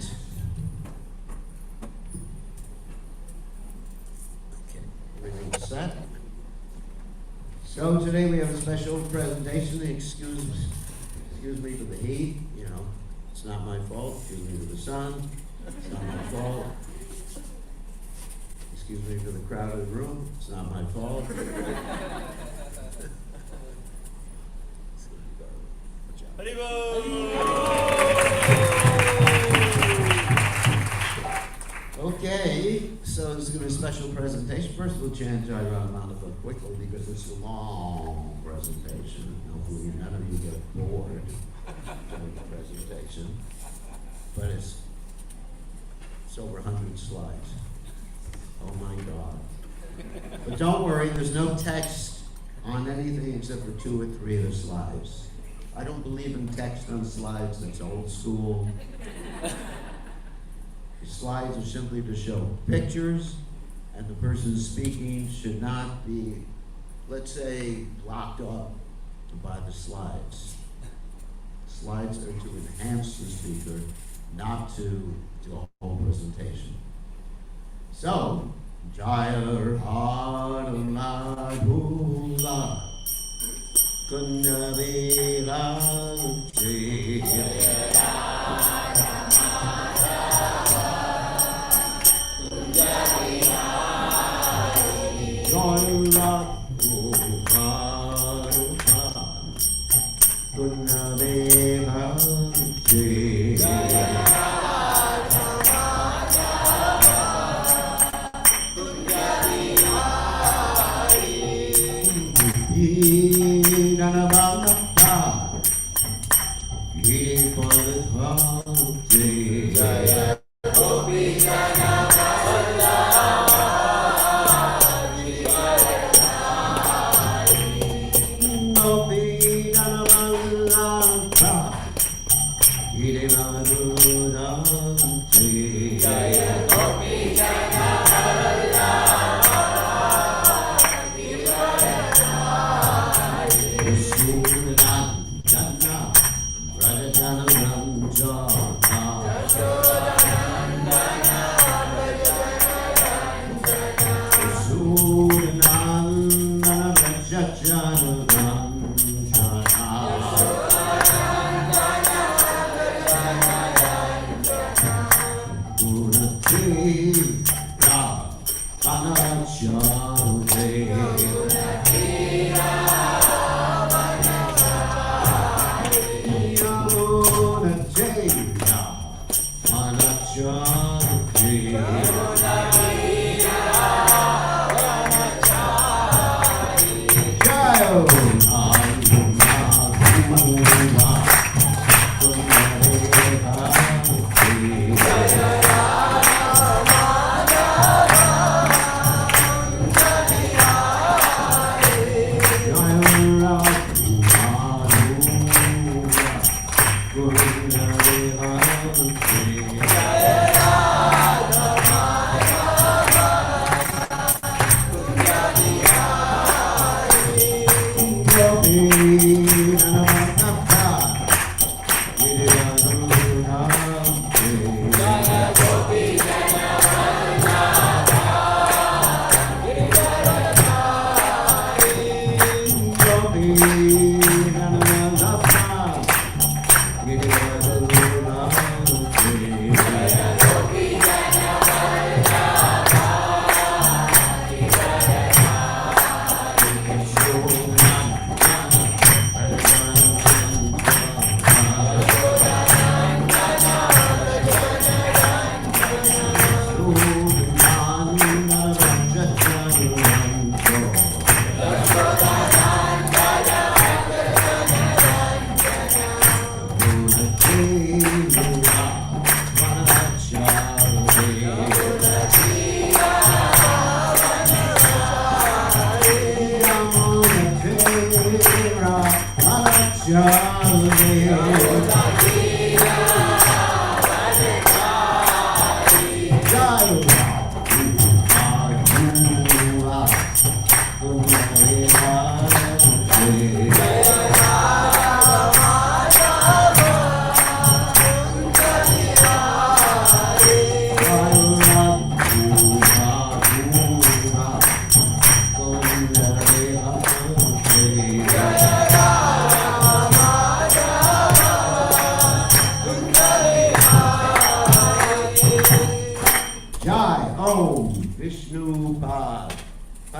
right. Okay, everything's set. So today we have a special presentation. Excuse me for the heat. You know, it's not my fault. Excuse me for the sun. It's not my fault. Excuse me for the crowded room. It's not my fault. Okay, so this is going to be a special presentation. First, we'll chant Jai Radharani quickly because it's a long presentation. Hopefully, none of you get bored during the presentation. But it's over 100 slides. Oh my God. But don't worry, there's no text on anything except for 2 or 3 of the slides. I don't believe in text on slides, that's old school. The slides are simply to show pictures, and the person speaking should not be, let's say, blocked up by the slides. Slides are to enhance the speaker, not to do a whole presentation. So, Jaya Radha Bhula Kundavela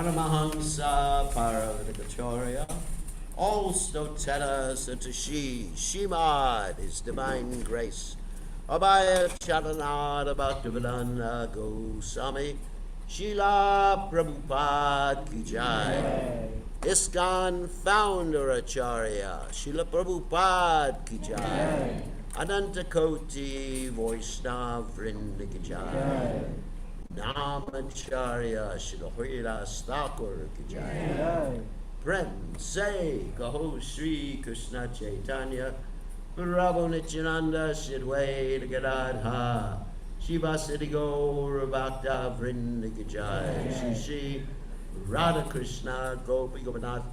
Paramahansa Paravidikacharya, all Stoteta Satashi, Shimad, His Divine Grace, Abhaya Charanada Bhaktivedanta Goswami, Srila Prabhupada Ki Jai. ISKCON Founder Acharya, Srila Prabhupada Ki Jai. Ananta Koti Vaishnava Vrinda Ki Jai. Namacharya Srila Haridas Thakur Ki Jai. Prem Se Kaho Sri Krishna Chaitanya Prabhu Nityananda Shidwaita Gadadha Shiva Siddhi Gaura Bhakta Vrinda Ki Jai. Shri Radha Krishna Gopi Gopinath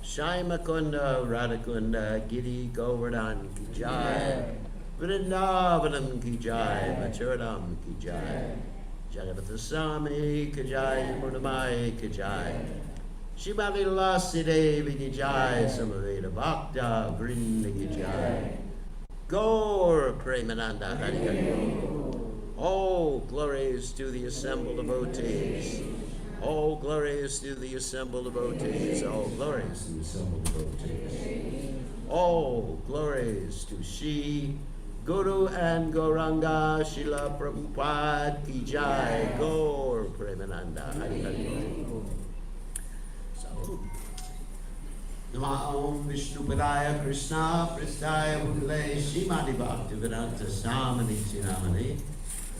Shai Makunda Radhakunda Giri Govardhan Ki Jai. Vrindavanam Ki Jai. Machuradam Ki Jai. Jagannatha Swami Ki Jai. Murnamai Ki Jai. Shrimati Lasi Devi Ki Jai. Samaveda Bhakta Vrinda Ki Jai. Gaur Premananda Hari Hari. All glories to the assembled devotees. All glories to the assembled devotees. All glories to the assembled devotees. All glories to Shri Guru and Gauranga Srila Prabhupada Ki Jai. Gaur Premananda Hari Hari. So, Nama Om Vishnu Padaya Krishna Pristaya Bhutale Shrimati Bhaktivedanta Swami Namani.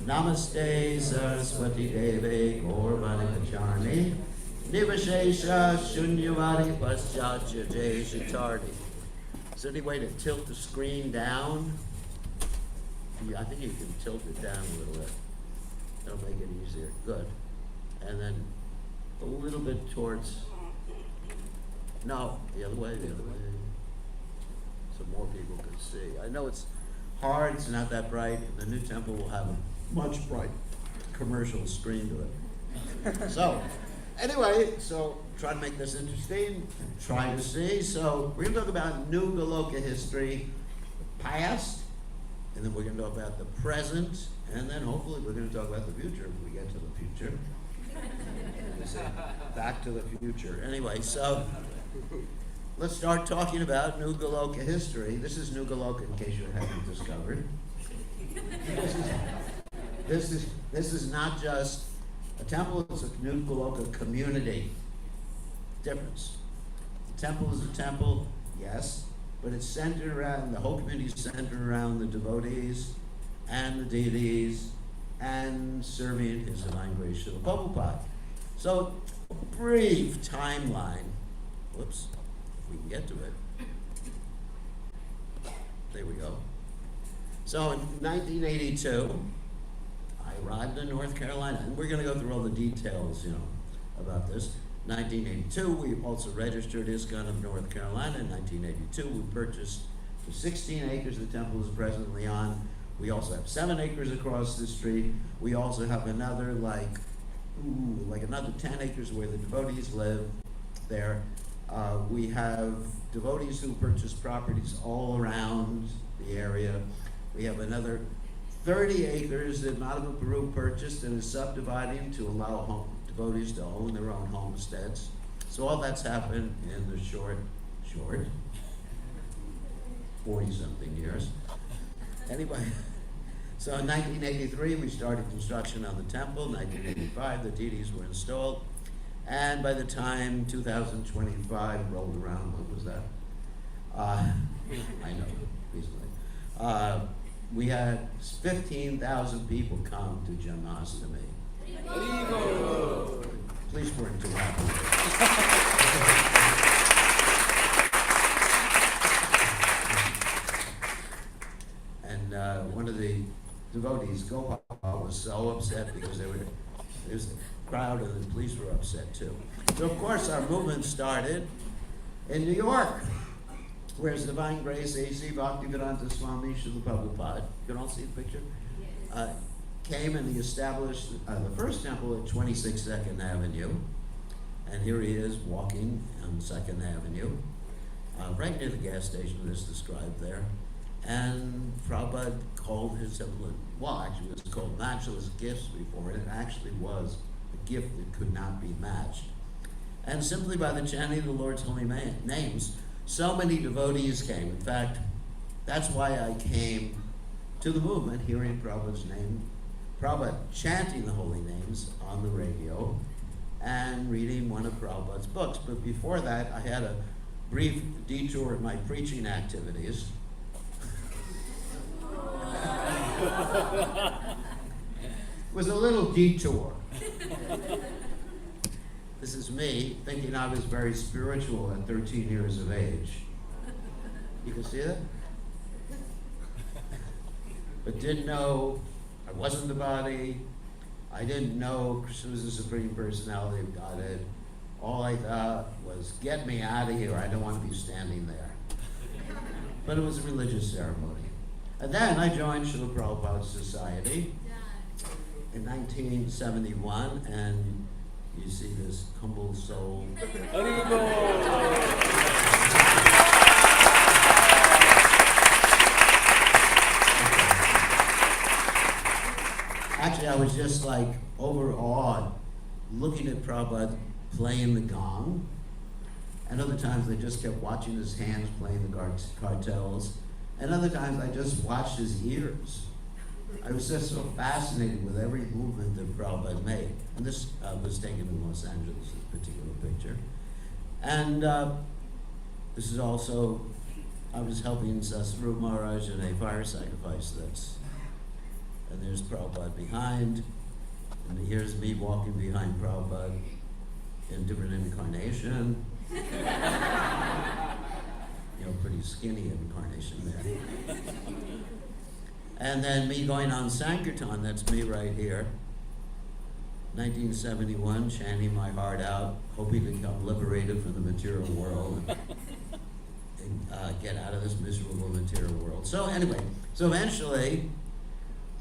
Namaste Saraswati Devi Gaurvani Pacharni Nivashesha Shunyavadi Paschatya Deshatarni. Is there any way to tilt the screen down? I think you can tilt it down a little bit. That'll make it easier. Good. And then a little bit towards, no, the other way, so more people can see. I know it's hard, it's not that bright. The new temple will have a much bright commercial screen to it. So, anyway, try to make this interesting, try to see. So, we're going to talk about New Goloka history, the past, and then we're going to talk about the present, and then hopefully we're going to talk about the future if we get to the future. Back to the future. Anyway, so let's start talking about New Goloka history. This is New Goloka, in case you haven't discovered. This is not just a temple, it's a New Goloka community. Difference. The temple is a temple, yes, but it's centered around, the whole community is centered around the devotees and the deities and serving His Divine Grace Srila Prabhupada. So, a brief timeline. Whoops, if we can get to it. There we go. So in 1982, I arrived in North Carolina, and we're going to go through all the details, about this. 1982, we also registered ISKCON of North Carolina. In 1982, we purchased the 16 acres the temple is presently on. We also have 7 acres across the street. We also have another, another 10 acres where the devotees live there. We have devotees who purchase properties all around the area. We have another 30 acres that Madhava Prabhu purchased and is subdividing to allow devotees to own their own homesteads. So all that's happened in the short 40-something years. Anyway, so in 1983 we started construction on the temple. 1985 the deities were installed. And by the time 2025 rolled around, what was that? I know, recently. We had 15,000 people come to Janmashtami. Please weren't too happy. And one of the devotees, Gopal, was so upset because there was a crowd and the police were upset too. So of course our movement started in New York, where His Divine Grace A.C. Bhaktivedanta Swami Srila Prabhupada, you can all see the picture, came and he established the first temple at 26 2nd Avenue. And here he is walking on 2nd Avenue, right near the gas station that's described there. And Prabhupada called his temple, actually it was called Matchless Gifts before. It actually was a gift that could not be matched. And simply by the chanting of the Lord's holy names, so many devotees came. In fact, that's why I came to the movement, hearing Prabhupada's name, Prabhupada chanting the holy names on the radio and reading one of Prabhupada's books. But before that, I had a brief detour in my preaching activities. It was a little detour. This is me thinking I was very spiritual at 13 years of age. You can see that? But didn't know I wasn't the body. I didn't know Krishna was the Supreme Personality of Godhead. All I thought was, get me out of here. I don't want to be standing there. But it was a religious ceremony. And then I joined Srila Prabhupada's Society in 1971, and you see this humble soul. Actually, I was just like overawed looking at Prabhupada playing the gong. And other times I just kept watching his hands playing the cartels. And other times I just watched his ears. I was just so fascinated with every movement that Prabhupada made. And this was taken in Los Angeles, this particular picture. And this is also, I was helping Sasru Maharaj in a fire sacrifice and there's Prabhupada behind, and here's me walking behind Prabhupada in different incarnation. Pretty skinny incarnation there. And then me going on Sankirtan, that's me right here. 1971, chanting my heart out, hoping to become liberated from the material world and get out of this miserable material world. So anyway, eventually,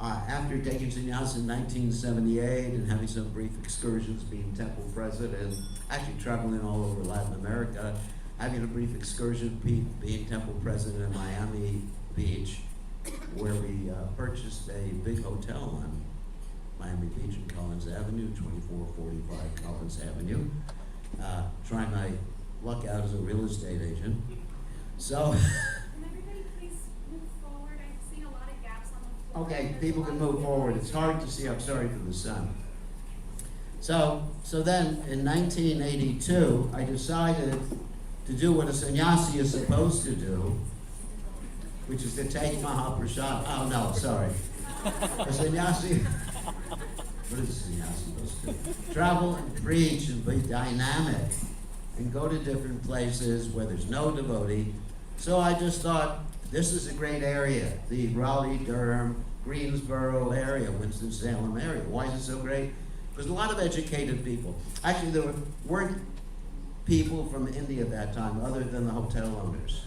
after taking sannyas in 1978 and having some brief excursions being temple president, actually traveling all over Latin America, having a brief excursion being temple president in Miami Beach, where we purchased a big hotel on Miami Beach and Collins Avenue, 2445 Collins Avenue, trying my luck out as a real estate agent. So, Can everybody please move forward? I've seen a lot of gaps on the floor. okay, people can move forward. It's hard to see. I'm sorry for the sun. So then in 1982, I decided to do what a sannyasi is supposed to do, which is to take Mahaprasad. Oh no, sorry. A sannyasi, what is a sannyasi supposed to do? Travel and preach and be dynamic and go to different places where there's no devotee. So I just thought, this is a great area, the Raleigh, Durham, Greensboro area, Winston-Salem area. Why is it so great? Because a lot of educated people. Actually, there weren't people from India at that time other than the hotel owners.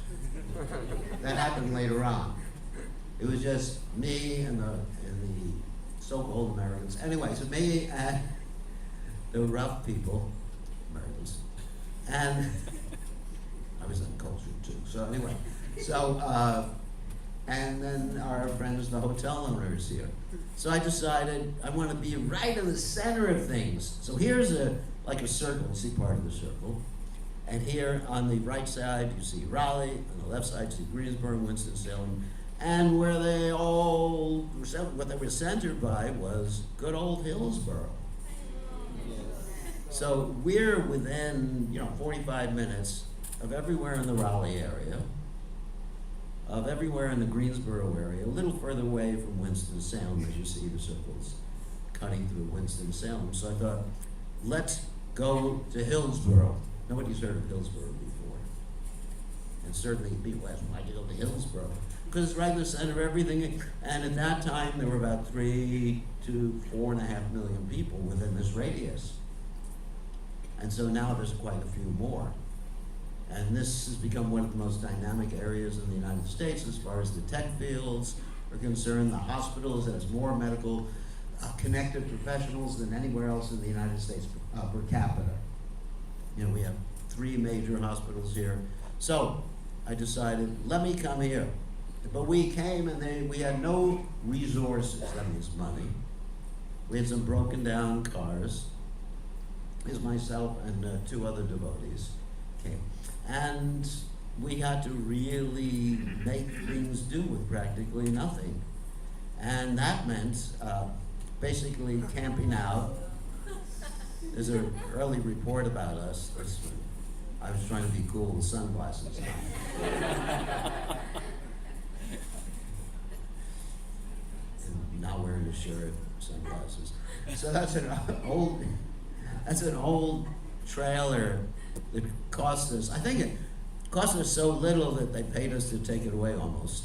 That happened later on. It was just me and the so-called Americans. Anyway, so me and the rough people, Americans, and I was uncultured too. So anyway, and then our friends, the hotel owners here. So I decided I want to be right in the center of things. So here's like a circle, you see part of the circle. And here on the right side, you see Raleigh. On the left side, you see Greensboro, Winston-Salem. And what they were centered by was good old Hillsboro. So we're within, 45 minutes of everywhere in the Raleigh area, of everywhere in the Greensboro area, a little further away from Winston-Salem, as you see the circles cutting through Winston-Salem. So I thought, let's go to Hillsboro. Nobody's heard of Hillsboro before. And certainly people ask, why'd you go to Hillsboro? Because it's right in the center of everything. And at that time, there were about 3 to 4.5 million people within this radius. And so now there's quite a few more. And this has become one of the most dynamic areas in the United States as far as the tech fields are concerned. The hospitals, has more medical connected professionals than anywhere else in the United States per capita. We have 3 major hospitals here. So I decided, let me come here. But we came and we had no resources, that means money. We had some broken down cars. is myself and two other devotees came. And we had to really make things do with practically nothing. And that meant basically camping out. There's an early report about us. I was trying to be cool with sunglasses on. And not wearing a shirt, sunglasses. So that's an old trailer that cost us, I think it cost us so little that they paid us to take it away almost.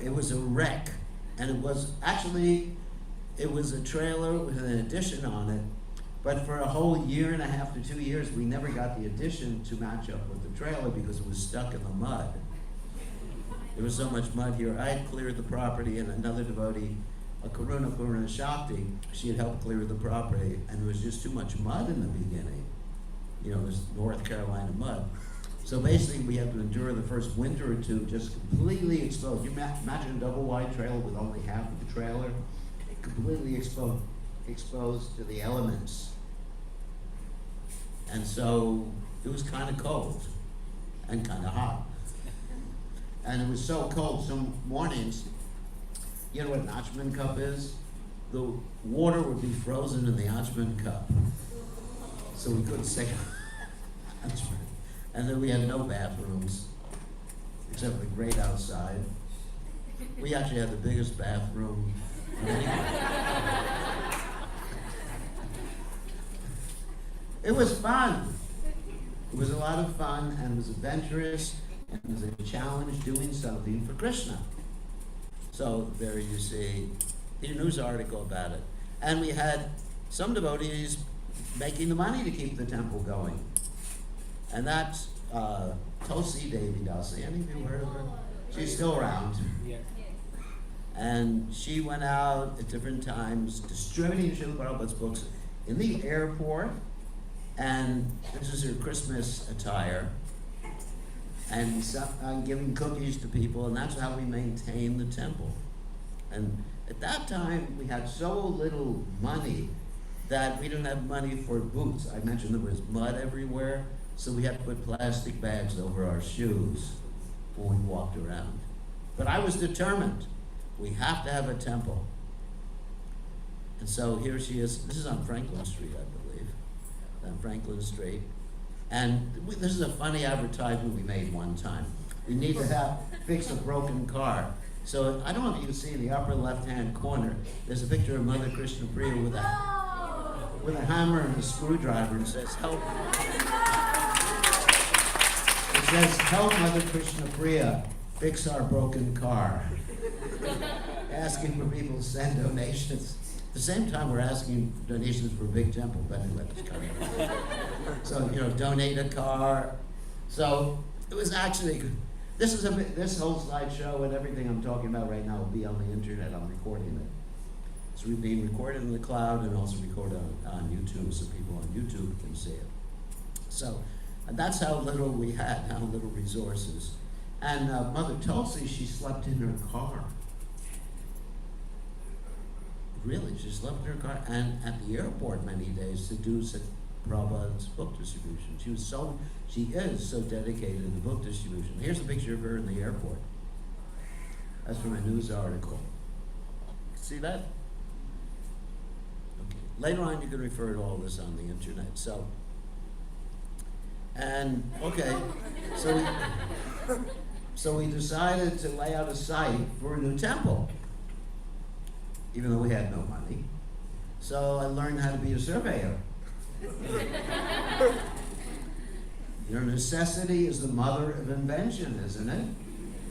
It was a wreck. And it was a trailer with an addition on it, but for a whole year and a half to 2 years, we never got the addition to match up with the trailer because it was stuck in the mud. There was so much mud here. I had cleared the property, and another devotee, a Karuna Shakti, she had helped clear the property, and there was just too much mud in the beginning. You know, this North Carolina mud. So basically, we had to endure the first winter or two just completely exposed. You imagine a double wide trailer with only half of the trailer, completely exposed to the elements. And so it was kind of cold and kind of hot. And it was so cold, some mornings, you know what an Achman cup is? The water would be frozen in the Achman cup. So we couldn't stay Achman. And then we had no bathrooms, except the great outside. We actually had the biggest bathroom of anyone. It was fun. It was a lot of fun, and it was adventurous, and it was a challenge doing something for Krishna. So there you see the news article about it. And we had some devotees making the money to keep the temple going. And that's Tulsi Devi Dasi. Any of you heard of her? She's still around. Yeah. And she went out at different times distributing Srila Prabhupada's books in the airport. And this is her Christmas attire. And giving cookies to people. And that's how we maintained the temple. And at that time, we had so little money that we didn't have money for boots. I mentioned there was mud everywhere. So we had to put plastic bags over our shoes when we walked around. But I was determined. We have to have a temple. And so here she is. This is on Franklin Street, I believe. On Franklin Street. And this is a funny advertisement we made one time. We need to fix a broken car. So I don't know if you can see in the upper left-hand corner, there's a picture of Mother Krishna Priya with a hammer and a screwdriver, and says, help. It says, help Mother Krishna Priya fix our broken car. Asking for people to send donations. At the same time, we're asking for donations for a big temple, but anyway, that's coming. So, donate a car. So it was actually, this whole slideshow and everything I'm talking about right now will be on the internet. I'm recording it. It's being recorded in the cloud and also recorded on YouTube, so people on YouTube can see it. So that's how little we had, how little resources. And Mother Tulsi, she slept in her car. Really, she slept in her car, and at the airport many days to do Prabhupada's book distribution. She is so dedicated to book distribution. Here's a picture of her in the airport. That's from a news article. See that? Okay. Later on, you can refer to all this on the internet. So we decided to lay out a site for a new temple, even though we had no money. So I learned how to be a surveyor. Your necessity is the mother of invention, isn't it?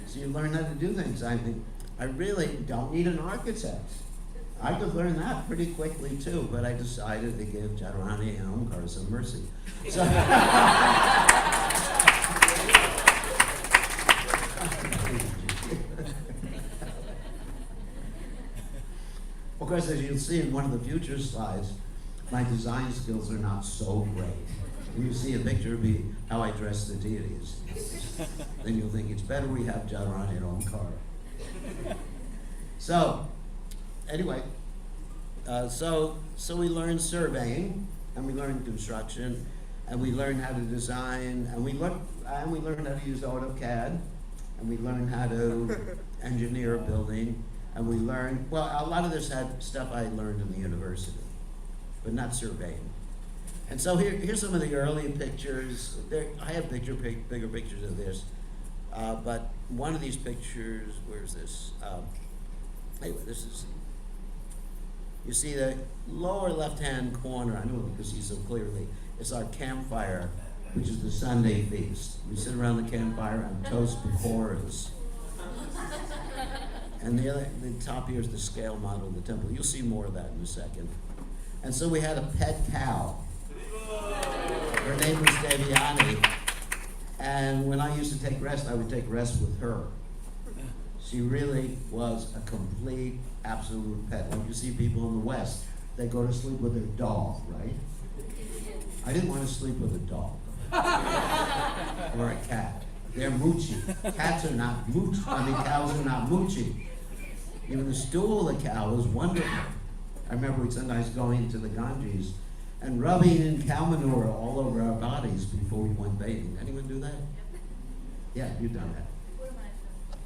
So you learn how to do things. I mean, I really don't need an architect. I could learn that pretty quickly too, but I decided to give Jadharani and Omkar some mercy. So of course, as you'll see in one of the future slides, my design skills are not so great. When you see a picture of me, how I dress the deities, then you'll think it's better we have Jadharani and Omkar. So, anyway, so we learned surveying, and we learned construction, and we learned how to design, and we learned how to use AutoCAD, and we learned how to engineer a building, and we learned, well, a lot of this had stuff I learned in the university, but not surveying. And so here's some of the early pictures. I have bigger pictures of this, but one of these pictures, where's this? Anyway, this is, you see the lower left-hand corner, I know you can see so clearly, is our campfire, which is the Sunday feast. We sit around the campfire and toast pakoras. And the top here is the scale model of the temple. You'll see more of that in a second. And so we had a pet cow. Her name was Devyani. And when I used to take rest, I would take rest with her. She really was a complete, absolute pet. Like you see people in the West, they go to sleep with their dog, right? I didn't want to sleep with a dog or a cat. They're moochy. Cats are not mooch. Cows are not moochy. Even the stool of the cow is wonderful. I remember we'd sometimes going to the Ganges and rubbing in cow manure all over our bodies before we went bathing. Anyone do that? Yeah, you've done that.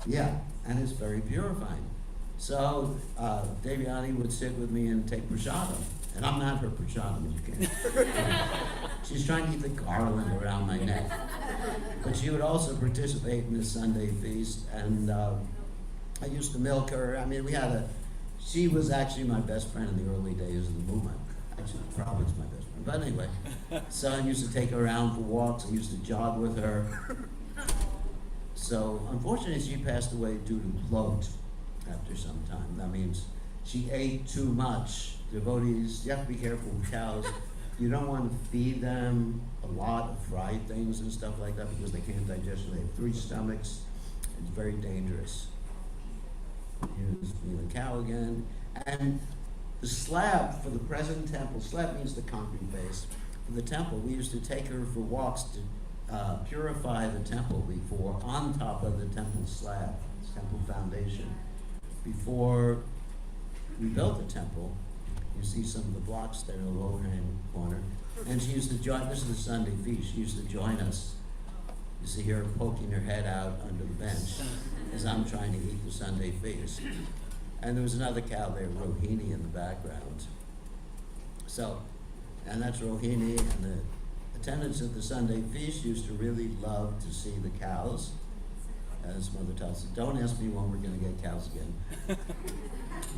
Yeah, and it's very purifying. So Devyani would sit with me and take prasadam. And I'm not her prasadam, you can't. She's trying to keep the garland around my neck. But she would also participate in the Sunday feast, and I used to milk her. I mean, she was actually my best friend in the early days of the movement. Actually, probably was my best friend. But anyway, so I used to take her around for walks. I used to jog with her. So unfortunately, she passed away due to bloat after some time. That means she ate too much. Devotees, you have to be careful with cows. You don't want to feed them a lot of fried things and stuff like that because they can't digest it. They have 3 stomachs. It's very dangerous. Here's the cow again. And the slab for the present temple, slab means the concrete base. For the temple, we used to take her for walks to purify the temple before, on top of the temple slab, temple foundation. Before we built the temple, you see some of the blocks there in the lower hand corner. And she used to join, this is the Sunday feast, she used to join us. You see her poking her head out under the bench as I'm trying to eat the Sunday feast. And there was another cow there, Rohini, in the background. So, and that's Rohini, and the attendants at the Sunday feast used to really love to see the cows. As Mother tells us, don't ask me when we're going to get cows again.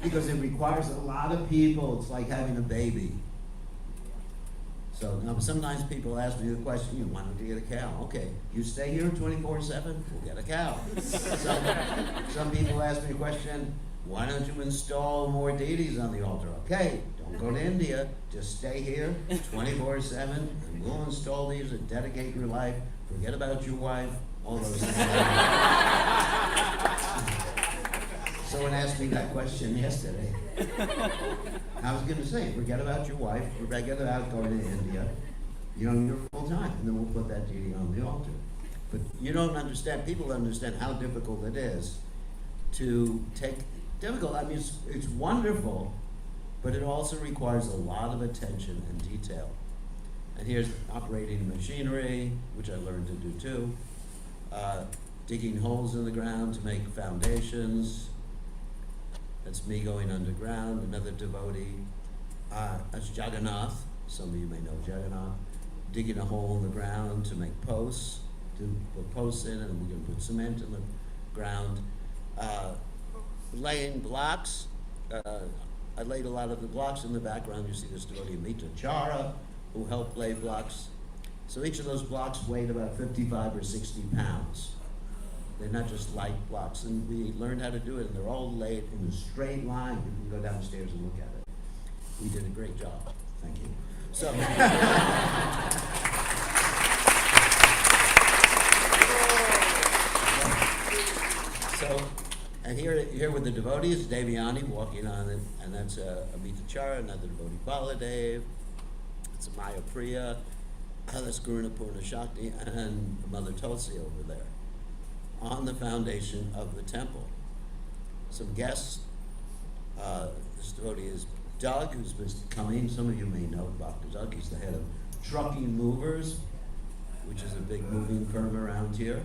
Because it requires a lot of people. It's like having a baby. So now, sometimes people ask me the question, why don't you get a cow? Okay, you stay here 24/7, we'll get a cow. Some people ask me the question, why don't you install more deities on the altar? Okay, don't go to India, just stay here 24/7, and we'll install these and dedicate your life. Forget about your wife, all those things. Someone asked me that question yesterday. I was going to say, forget about your wife, forget about going to India. You're full time, and then we'll put that deity on the altar. But you don't understand, people don't understand how difficult it is to take, I mean, it's wonderful, but it also requires a lot of attention and detail. And here's operating machinery, which I learned to do too. Digging holes in the ground to make foundations. That's me going underground, another devotee. That's Jagannath, some of you may know Jagannath. Digging a hole in the ground to make posts, to put posts in, and we're going to put cement in the ground. Laying blocks. I laid a lot of the blocks in the background. You see this devotee, Mita Chara, who helped lay blocks. So each of those blocks weighed about 55 or 60 pounds. They're not just light blocks, and we learned how to do it, and they're all laid in a straight line. You can go downstairs and look at it. We did a great job. Thank you. So, and here with the devotees, Devyani walking on it, and that's Amita Chara, another devotee, Baladev. It's Maya Priya, that's Guruna Purna Shakti, and Mother Tulsi over there, on the foundation of the temple. Some guests, this devotee is Doug, who's been coming, some of you may know Dr. Doug, he's the head of Trucking Movers, which is a big moving firm around here.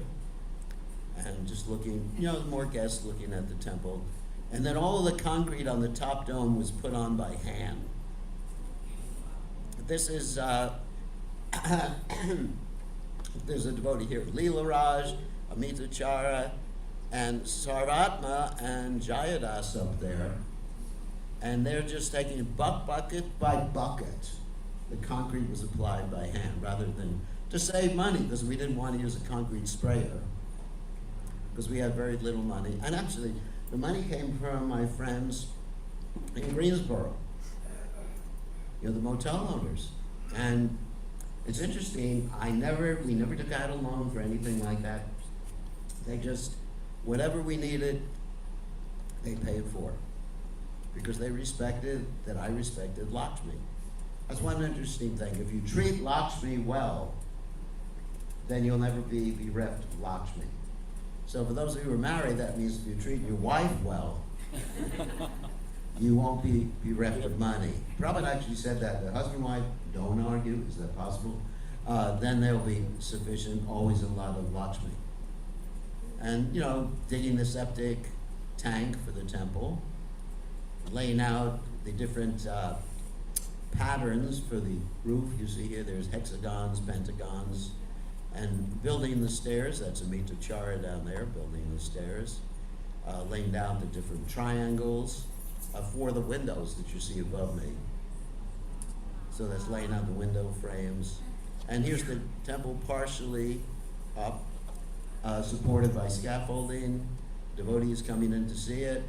And just looking, more guests looking at the temple. And then all of the concrete on the top dome was put on by hand. This is, there's a devotee here, Leela Raj, Amita Chara, and Sarvatma and Jayadas up there. And they're just taking bucket by bucket. The concrete was applied by hand rather than to save money, because we didn't want to use a concrete sprayer because we had very little money. And actually, the money came from my friends in Greensboro, the motel owners. And it's interesting, we never took out a loan for anything like that. They just, whatever we needed, they paid for. Because they respected that I respected Lakshmi. That's one interesting thing. If you treat Lakshmi well, then you'll never be bereft of Lakshmi. So for those of you who are married, that means if you treat your wife well, you won't be bereft of money. Prabhupada actually said that. The husband and wife don't argue. Is that possible? Then there'll be sufficient, always a lot of Lakshmi. And, digging the septic tank for the temple, laying out the different patterns for the roof. You see here, there's hexagons, pentagons, and building the stairs. That's Amita Chara down there, building the stairs. Laying down the different triangles for the windows that you see above me. So that's laying out the window frames. And here's the temple partially up, supported by scaffolding. Devotees coming in to see it.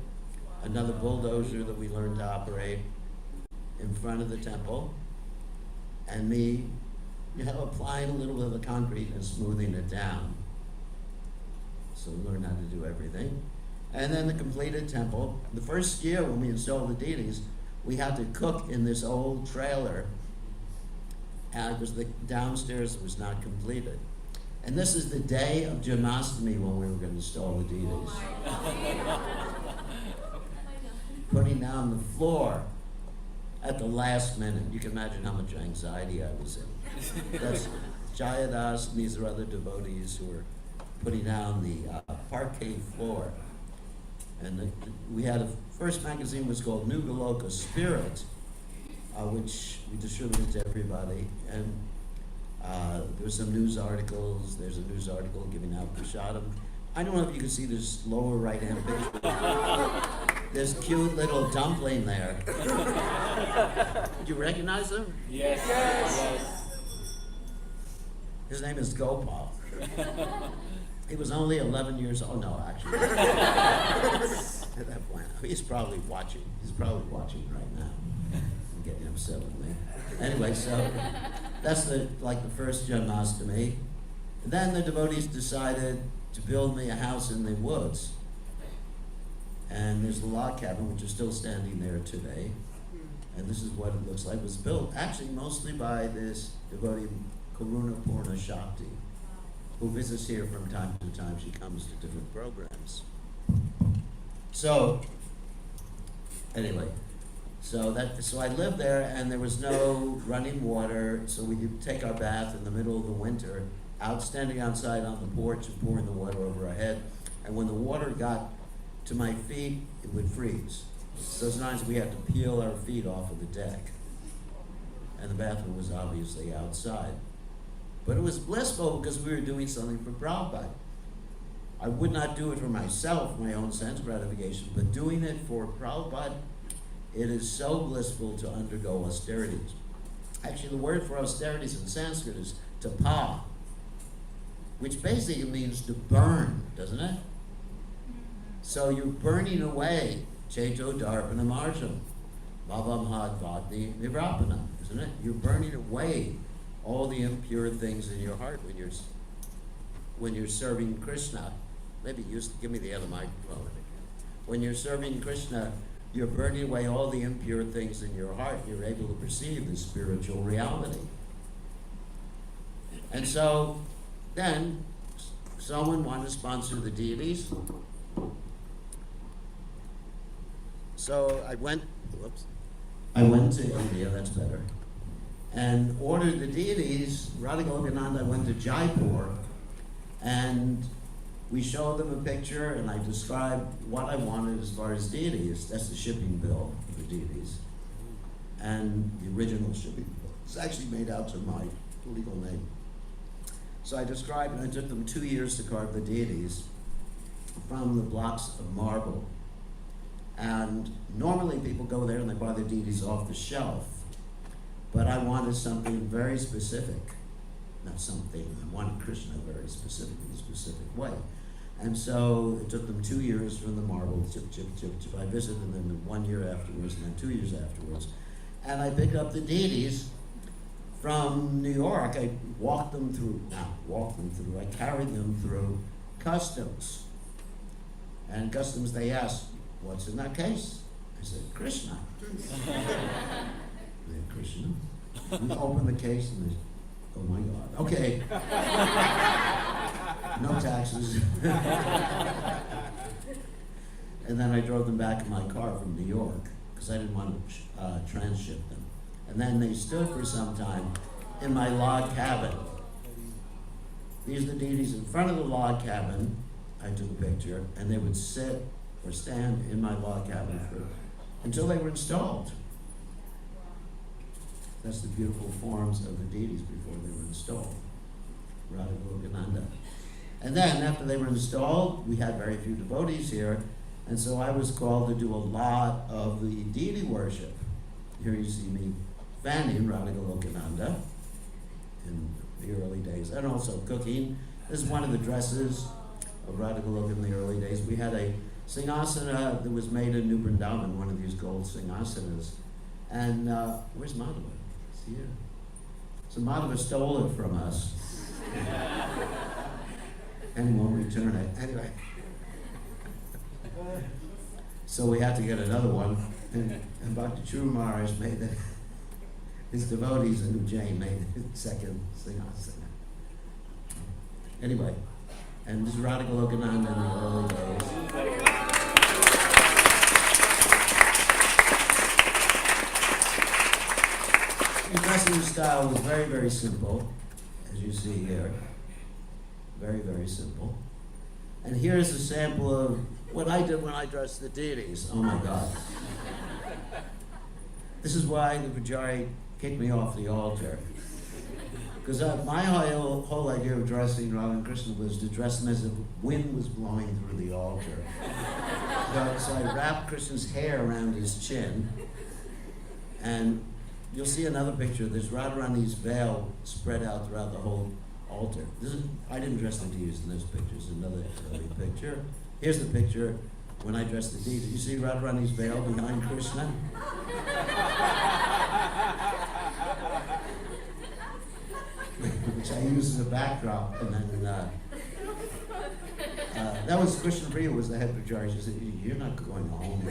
Another bulldozer that we learned to operate in front of the temple. And me, applying a little bit of the concrete and smoothing it down. So we learned how to do everything. And then the completed temple. The first year when we installed the deities, we had to cook in this old trailer because the downstairs was not completed. And this is the day of Janmashtami when we were going to install the deities. Putting down the floor at the last minute. You can imagine how much anxiety I was in. That's Jayadas and these are other devotees who were putting down the parquet floor. And we had first magazine was called New Goloka Spirit, which we distributed to everybody. And there were some news articles. There's a news article giving out prasadam. I don't know if you can see this lower right-hand picture. There's a cute little dumpling there. Did you recognize him? Yes. Yes. His name is Gopal. He was only 11 years old. No, actually. At that point, he's probably watching. He's probably watching right now. I'm getting upset with me. Anyway, so that's the first Janmashtami. Then the devotees decided to build me a house in the woods. And there's the log cabin, which is still standing there today. And this is what it looks like. It was built actually mostly by this devotee, Karuna Purna Shakti, who visits here from time to time. She comes to different programs. So, anyway, so I lived there, and there was no running water, so we could take our bath in the middle of the winter, standing outside on the porch and pouring the water over our head. And when the water got to my feet, it would freeze. So sometimes we had to peel our feet off of the deck. And the bathroom was obviously outside. But it was blissful because we were doing something for Prabhupada. I would not do it for myself, my own sense gratification, but doing it for Prabhupada, it is so blissful to undergo austerities. Actually, the word for austerities in Sanskrit is tapa, which basically means to burn, doesn't it? So you're burning away Cheto Darpana Marjam, Bhavam Hadvati Nivrapana, isn't it? You're burning away all the impure things in your heart when you're serving Krishna. Maybe give me the other microphone. When you're serving Krishna, you're burning away all the impure things in your heart. You're able to perceive the spiritual reality. And so then someone wanted to sponsor the deities. So I went, I went to India, that's better, and ordered the deities. Radha Govinanda went to Jaipur, and we showed them a picture, and I described what I wanted as far as deities. That's the shipping bill for the deities. And the original shipping bill. It's actually made out to my legal name. So I described, and it took them 2 years to carve the deities from the blocks of marble. And normally people go there and they buy the deities off the shelf. But I wanted something very specific. Not something, I wanted Krishna very specific, in a specific way. And so it took them 2 years from the marble, chip, chip, chip, chip. I visited them 1 year afterwards, and then 2 years afterwards. And I picked up the deities from New York. I I carried them through customs. And customs, they asked, what's in that case? I said, Krishna. They said, Krishna? We opened the case and they said, oh my God, okay. No taxes. And then I drove them back in my car from New York because I didn't want to transship them. And then they stood for some time in my log cabin. These are the deities in front of the log cabin. I took a picture, and they would sit or stand in my log cabin until they were installed. That's the beautiful forms of the deities before they were installed. Radha Govinanda. And then after they were installed, we had very few devotees here, and so I was called to do a lot of the deity worship. Here you see me fanning Radha Govinanda in the early days, and also cooking. This is one of the dresses of Radha Govinda in the early days. We had a singasana that was made in New Vrindavan, one of these gold singhasanas. And where's Madhava? It's here. So Madhava stole it from us. And he won't return it. Anyway. So we had to get another one. And Bhakti Churu Maharaj made that. His devotees in Ujjain made his second singasana. Anyway, and this is Radha Govinanda in the early days. The dressing style was very, very simple, as you see here. Very, very simple. And here's a sample of what I did when I dressed the deities. Oh my God. This is why the Pujari kicked me off the altar. Because my whole idea of dressing Radha and Krishna was to dress them as if wind was blowing through the altar. So I wrapped Krishna's hair around his chin, and you'll see another picture. There's Radharani's veil spread out throughout the whole altar. I didn't dress the deities in this picture. This is another early picture. Here's the picture when I dressed the deities. You see Radharani's veil behind Krishna? Which I used as a backdrop, and then that was Krishna Priya was the head Pujari. She said, "You're not going home.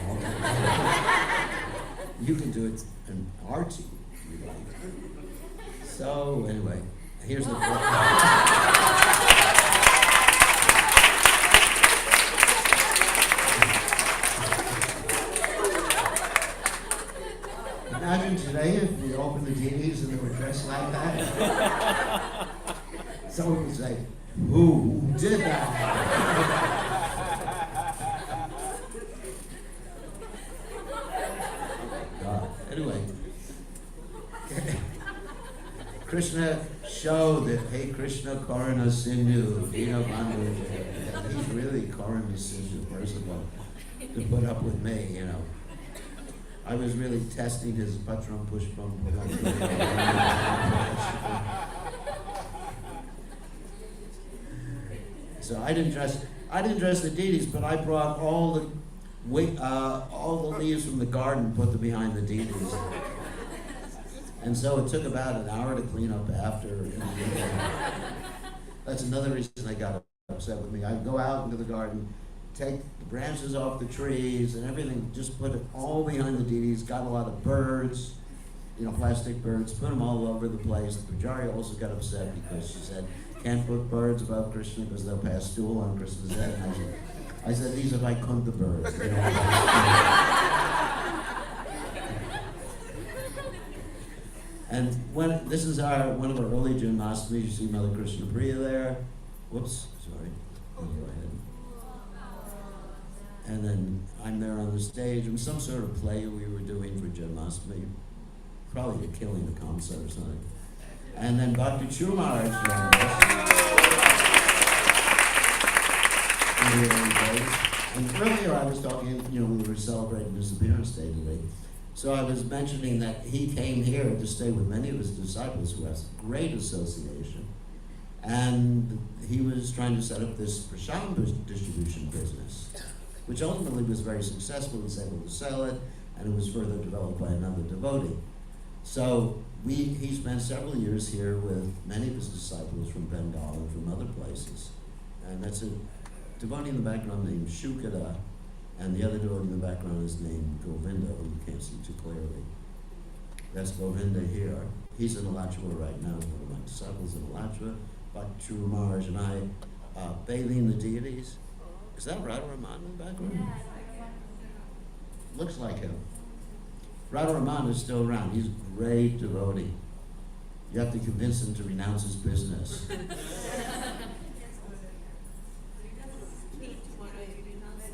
You can do it in arty, if you like." So anyway, here's the book. Imagine today if we opened the deities and they were dressed like that. Someone would say, who did that? God. Anyway, Krishna showed that, hey, Krishna Karana Sindhu, Dina Bandhu. He's really Karana Sindhu, first of all, to put up with me, you know. I was really testing his patram pushpam. So I didn't dress the deities, but I brought all the leaves from the garden, put them behind the deities. And so it took about an hour to clean up after. That's another reason they got upset with me. I'd go out into the garden, take the branches off the trees and everything, just put it all behind the deities, got a lot of birds, plastic birds, put them all over the place. The Pujari also got upset because she said, can't put birds above Krishna because they'll pass stool on Krishna's head. And I said, these are Vaikuntha birds. this is one of our early Janmashtami. You see Mother Krishna Priya there. Whoops, sorry. Go ahead. And then I'm there on the stage. It was some sort of play we were doing for Janmashtami. Probably a killing a concert or something. And then Bhakti Chumar joined us in the early days. And earlier I was talking, we were celebrating his appearance day today. So I was mentioning that he came here to stay with many of his disciples who has great association. And he was trying to set up this prashad distribution business, which ultimately was very successful. He was able to sell it, and it was further developed by another devotee. So he spent several years here with many of his disciples from Bengal and from other places. And that's a devotee in the background named Shukada, and the other devotee in the background is named Govinda, who you can't see too clearly. That's Govinda here. He's in Alachua right now, one of my disciples in Alachua. Bhakti Maharaj and I bathing the deities. Is that Radha Raman in the background? Yeah. Looks like him. Radha Raman is still around. He's a great devotee. You have to convince him to renounce his business.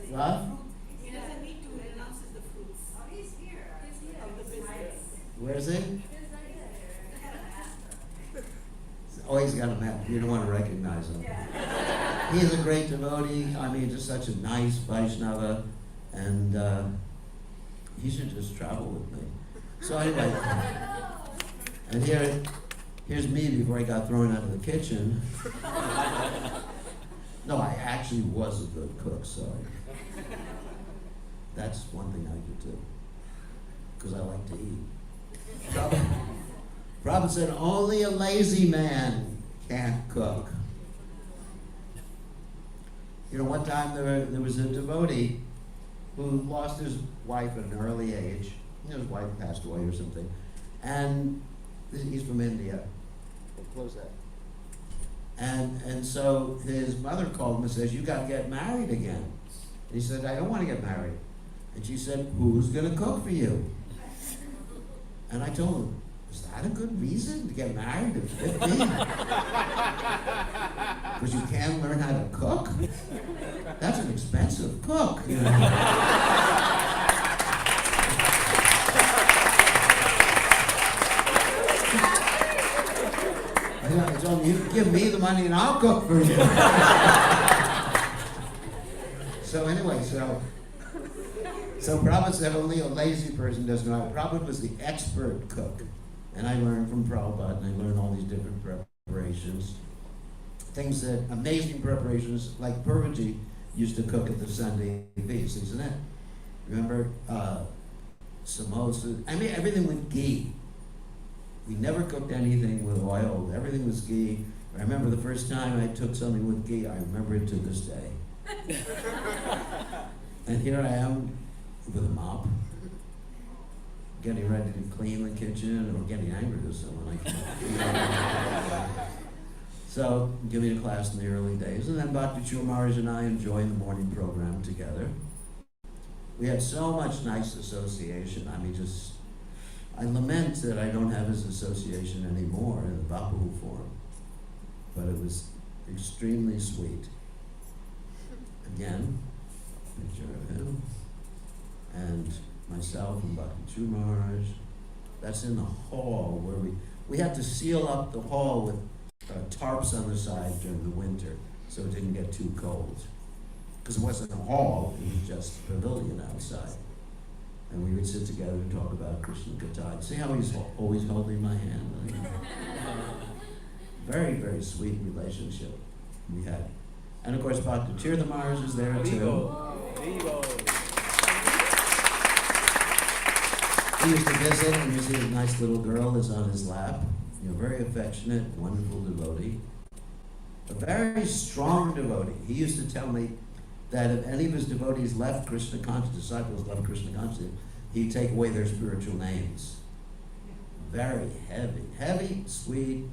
What? He doesn't need to renounce the fruits. Oh, he's here. He's here. Of the business. Where is he? Oh, he's got a map. You don't want to recognize him. He's a great devotee. I mean, just such a nice Vaishnava. And he should just travel with me. So anyway, and here's me before I got thrown out of the kitchen. No, I actually was a good cook, sorry. That's one thing I could do, because I like to eat. Prabhupada said, only a lazy man can't cook. One time there was a devotee who lost his wife at an early age. His wife passed away or something. And he's from India. Close that. And so his mother called him and says, you got to get married again. And he said, I don't want to get married. And she said, who's going to cook for you? And I told him, is that a good reason to get married at 50? Because you can't learn how to cook? That's an expensive cook. I told him, you give me the money and I'll cook for you. So anyway, so Prabhupada said only a lazy person doesn't know. Prabhupada was the expert cook. And I learned from Prabhupada, and I learned all these different preparations. Amazing preparations, like Purvaji used to cook at the Sunday feast, isn't it? Remember, samosa, everything with ghee. We never cooked anything with oil, everything was ghee. I remember the first time I took something with ghee, I remember it to this day. And here I am with a mop, getting ready to clean the kitchen or getting angry with someone. So, giving a class in the early days. And then Bhakti Maharaj and I enjoying the morning program together. We had so much nice association. I lament that I don't have his association anymore in the Bapu form. But it was extremely sweet. Again, picture of him. And myself and Bhakti Maharaj. That's in the hall where we had to seal up the hall with tarps on the side during the winter so it didn't get too cold. Because it wasn't a hall, it was just a pavilion outside. And we would sit together and talk about Krishna Katha. See how he's always holding my hand? Very, very sweet relationship we had. And of course, Bhakti Tirtha Maharaj is there too. He used to visit, and you see a nice little girl is on his lap. Very affectionate, wonderful devotee. A very strong devotee. He used to tell me that if any of his devotees left Krishna consciousness, disciples left Krishna consciousness, he'd take away their spiritual names. Very heavy, sweet,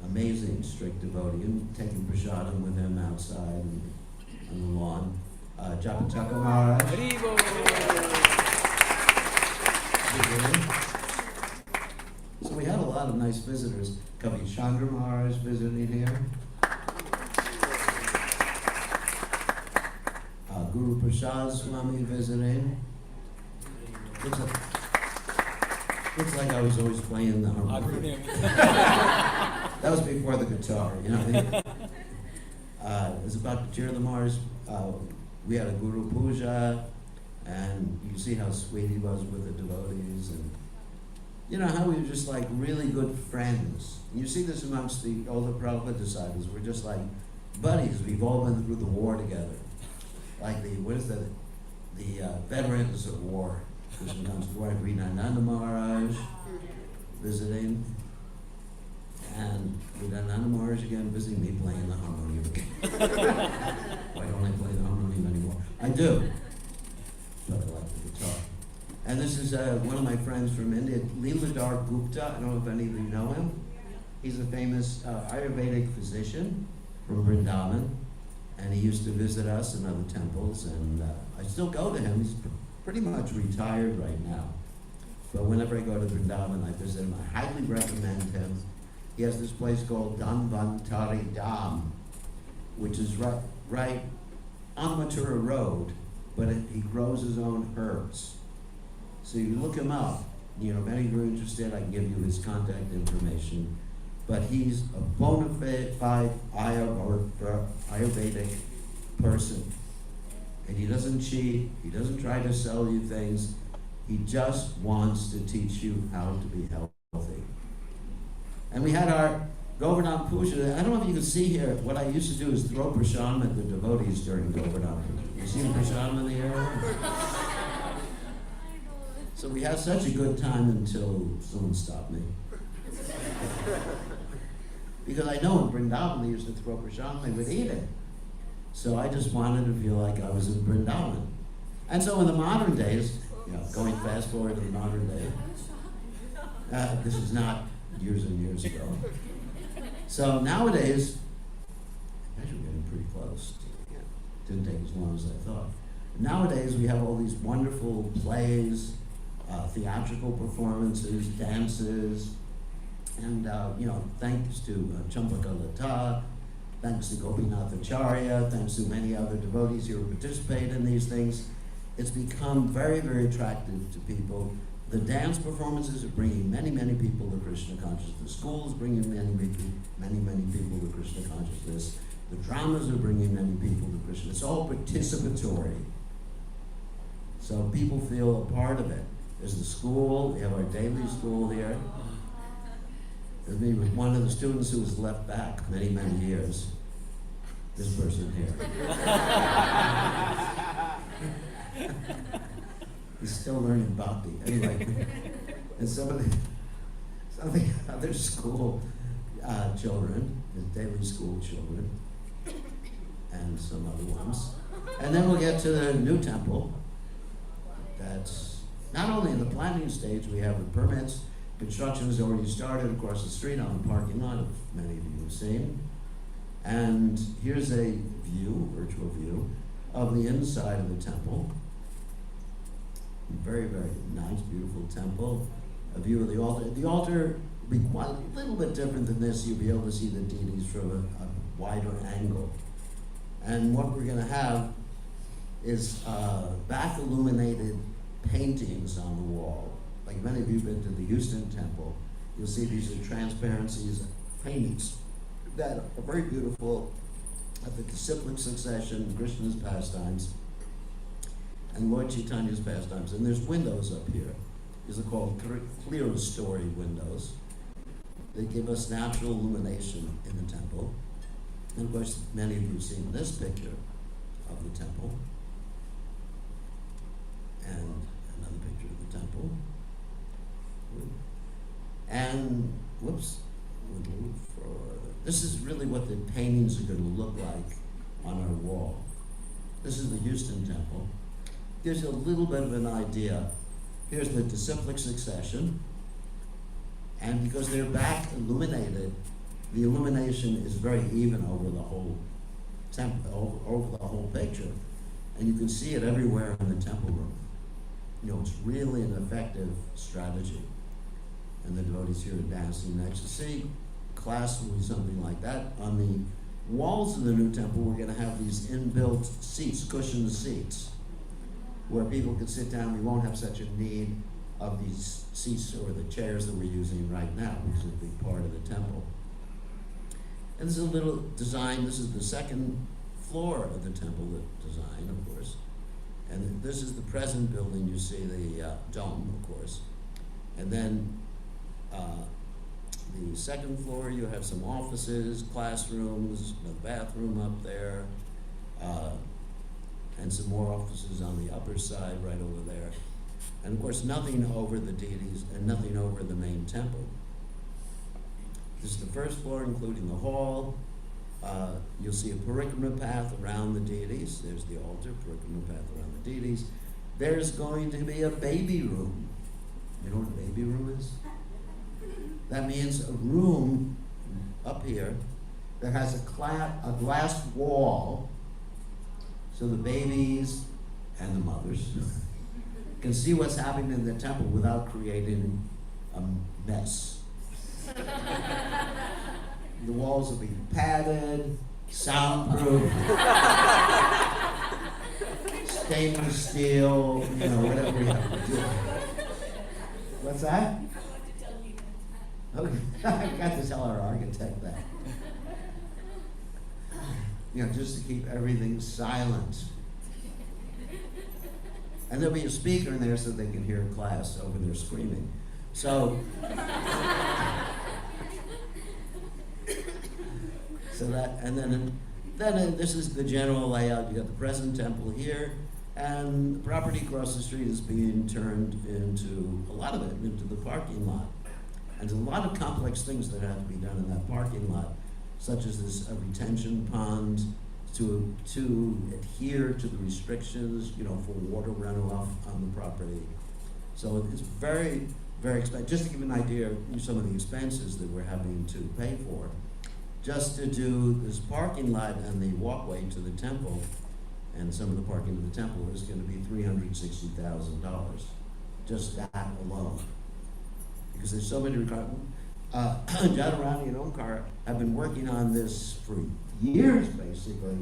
amazing, strict devotee. And taking prasadam with him outside and on the lawn. Japataka Maharaj. So we had a lot of of nice visitors. Kavi Chandra Maharaj visiting here. Guru Prasad Swami visiting. Looks like I was always playing the harmonium. That was before the guitar, you know. It was about Jira Mars. We had a Guru Puja, and you see how sweet he was with the devotees, and you know how we were just like really good friends. And you see this amongst the older Prabhupada disciples. We're just like buddies. We've all been through the war together. Like the veterans of war. Krishna comes to wife Nanda Maharaj visiting, and Nanda Maharaj again visiting me playing the harmonium. Why don't I play the harmonium anymore? I do, but I like the guitar. And this is one of my friends from India, Leeladhar Gupta. I don't know if any of you know him. He's a famous Ayurvedic physician from Vrindavan, and he used to visit us in other temples, and I still go to him. He's pretty much retired right now. But whenever I go to Vrindavan, I visit him. I highly recommend him. He has this place called Dhanvantari Dham, which is right on Mathura Road, but he grows his own herbs. So you look him up. You know, if any of you are interested, I can give you his contact information. But he's a bona fide Ayurvedic person. And he doesn't cheat, he doesn't try to sell you things, he just wants to teach you how to be healthy. And we had our Govardhan Puja. I don't know if you can see here, what I used to do is throw prasadam at the devotees during Govardhan Puja. You see the prasadam in the air? So we had such a good time until someone stopped me. Because I know in Vrindavan they used to throw prasadam, they would eat it. So I just wanted to feel like I was in Vrindavan. And so in the modern days, you know, going fast forward to the modern day, this is not years and years ago. So nowadays, actually we're getting pretty close. Didn't take as long as I thought. Nowadays we have all these wonderful plays, theatrical performances, dances, and you know, thanks to Champaka Lata, thanks to Gopinath Acharya, thanks to many other devotees who participate in these things, it's become very, very attractive to people. The dance performances are bringing many, many people to Krishna consciousness. The schools bringing many, many people to Krishna consciousness. The dramas are bringing many people to Krishna. It's all participatory. So people feel a part of it. There's the school, we have our daily school here. There's me with one of the students who was left back many, many years. This person here. He's still learning bhakti. Anyway, and some of the other school children, the daily school children, and some other ones. And then we'll get to the new temple. That's not only in the planning stage, we have the permits. Construction has already started across the street on the parking lot, of many of you have seen. And here's a view, virtual view, of the inside of the temple. Very, very nice, beautiful temple. A view of the altar. The altar will be quite a little bit different than this. You'll be able to see the deities from a wider angle. And what we're going to have is back illuminated paintings on the wall. Like many of you have been to the Houston temple, you'll see these are transparencies, paintings that are very beautiful of the disciplic succession, Krishna's pastimes, and Lord Chaitanya's pastimes. And there's windows up here. These are called clear story windows. They give us natural illumination in the temple. And of course, many of you have seen this picture of the temple. And another picture of the temple. And, whoops, we'll move forward. This is really what the paintings are going to look like on our wall. This is the Houston temple. Gives you a little bit of an idea. Here's the disciplic succession. And because they're back illuminated, the illumination is very even over the whole temple, over the whole picture. And you can see it everywhere in the temple room. You know, it's really an effective strategy. and the devotees here are dancing next. To see class will be something like that. On the walls of the new temple, we're going to have these inbuilt seats, cushioned seats, where people can sit down. We won't have such a need of these seats or the chairs that we're using right now, which is a big part of the temple. And this is a little design. This is the second floor of the temple design, of course. And this is the present building. You see the dome, of course. And then the second floor, you have some offices, classrooms, a bathroom up there, and some more offices on the upper side right over there. And of course, nothing over the deities and nothing over the main temple. This is the first floor, including the hall. You'll see a parikrama path around the deities. There's the altar, parikrama path around the deities. There's going to be a baby room. You know what a baby room is? That means a room up here that has a glass wall so the babies and the mothers can see what's happening in the temple without creating a mess. The walls will be padded, soundproof, stainless steel, whatever we have to do. What's that? Okay, I got to tell our architect that. Just to keep everything silent. And there'll be a speaker in there so they can hear class over there screaming. So that, and then this is the general layout. You got the present temple here, and the property across the street is being turned into, a lot of it, into the parking lot. And there's a lot of complex things that have to be done in that parking lot, such as this retention pond to adhere to the restrictions, for water runoff on the property. So it's very, very expensive. Just to give you an idea of some of the expenses that we're having to pay for, just to do this parking lot and the walkway to the temple, and some of the parking of the temple is going to be $360,000. Just that alone. Because there's so many requirements. Jadharani and Omkar have been working on this for years, basically,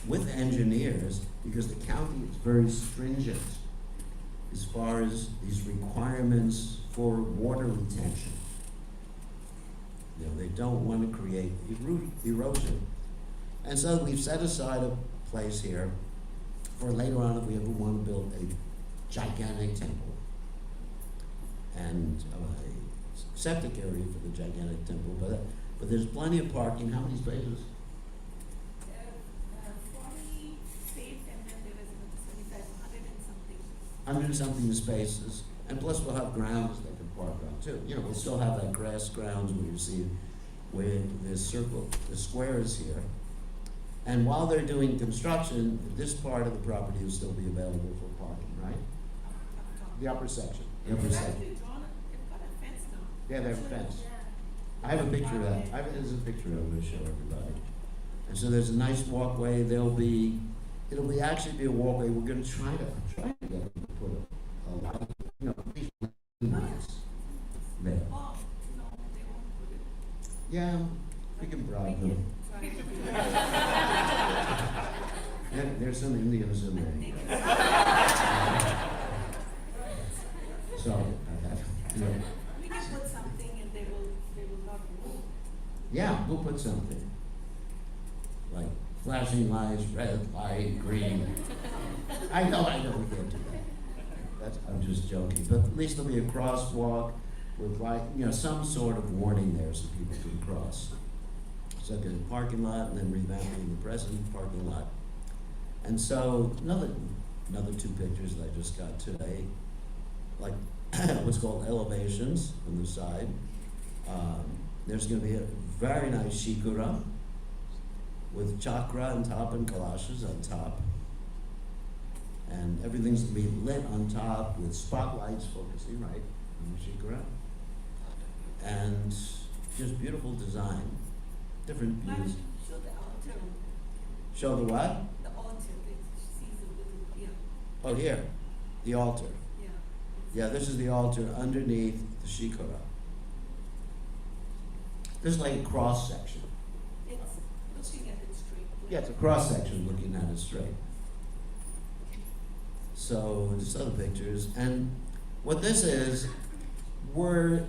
with engineers, because the county is very stringent as far as these requirements for water retention. They don't want to create erosion. And so we've set aside a place here for later on if we ever want to build a gigantic temple. And a septic area for the gigantic temple, but there's plenty of parking. How many spaces? 40 space, and then there was another 75, 100 and something. 100 something spaces, and plus we'll have grounds they can park on too. We'll still have that grass grounds where you see where this circle, the square is here. And while they're doing construction, this part of the property will still be available for parking, right? The upper section. The upper section. They've got a fence now. Yeah, they're fenced. I have a picture of that. There's a picture I'm going to show everybody. And so there's a nice walkway. It'll actually be a walkway. We're going to try to get them to put a light, at least lights there. Oh, no, they won't put it. Yeah, we can bribe them. There's some Indians in there. Sorry about that. We can put something and they will not move. Yeah, we'll put something. Like flashing lights, red light, green. I know, we can't do that. I'm just joking. But at least there'll be a crosswalk with some sort of warning there so people can cross. So there's a parking lot and then revamping the present parking lot. And so another 2 pictures that I just got today, like what's called elevations on the side. There's going to be a very nice shikura with chakra on top and kalashes on top. And everything's going to be lit on top with spotlights focusing right on the shikura. And just beautiful design, different views. Show the altar. Show the what? The altar, they see the little, yeah. Oh, here, the altar. Yeah. Yeah, this is the altar underneath the shikara. There's like a cross section. It's looking at it straight. Yeah, it's a cross section looking at it straight. So there's other pictures, and what this is, we're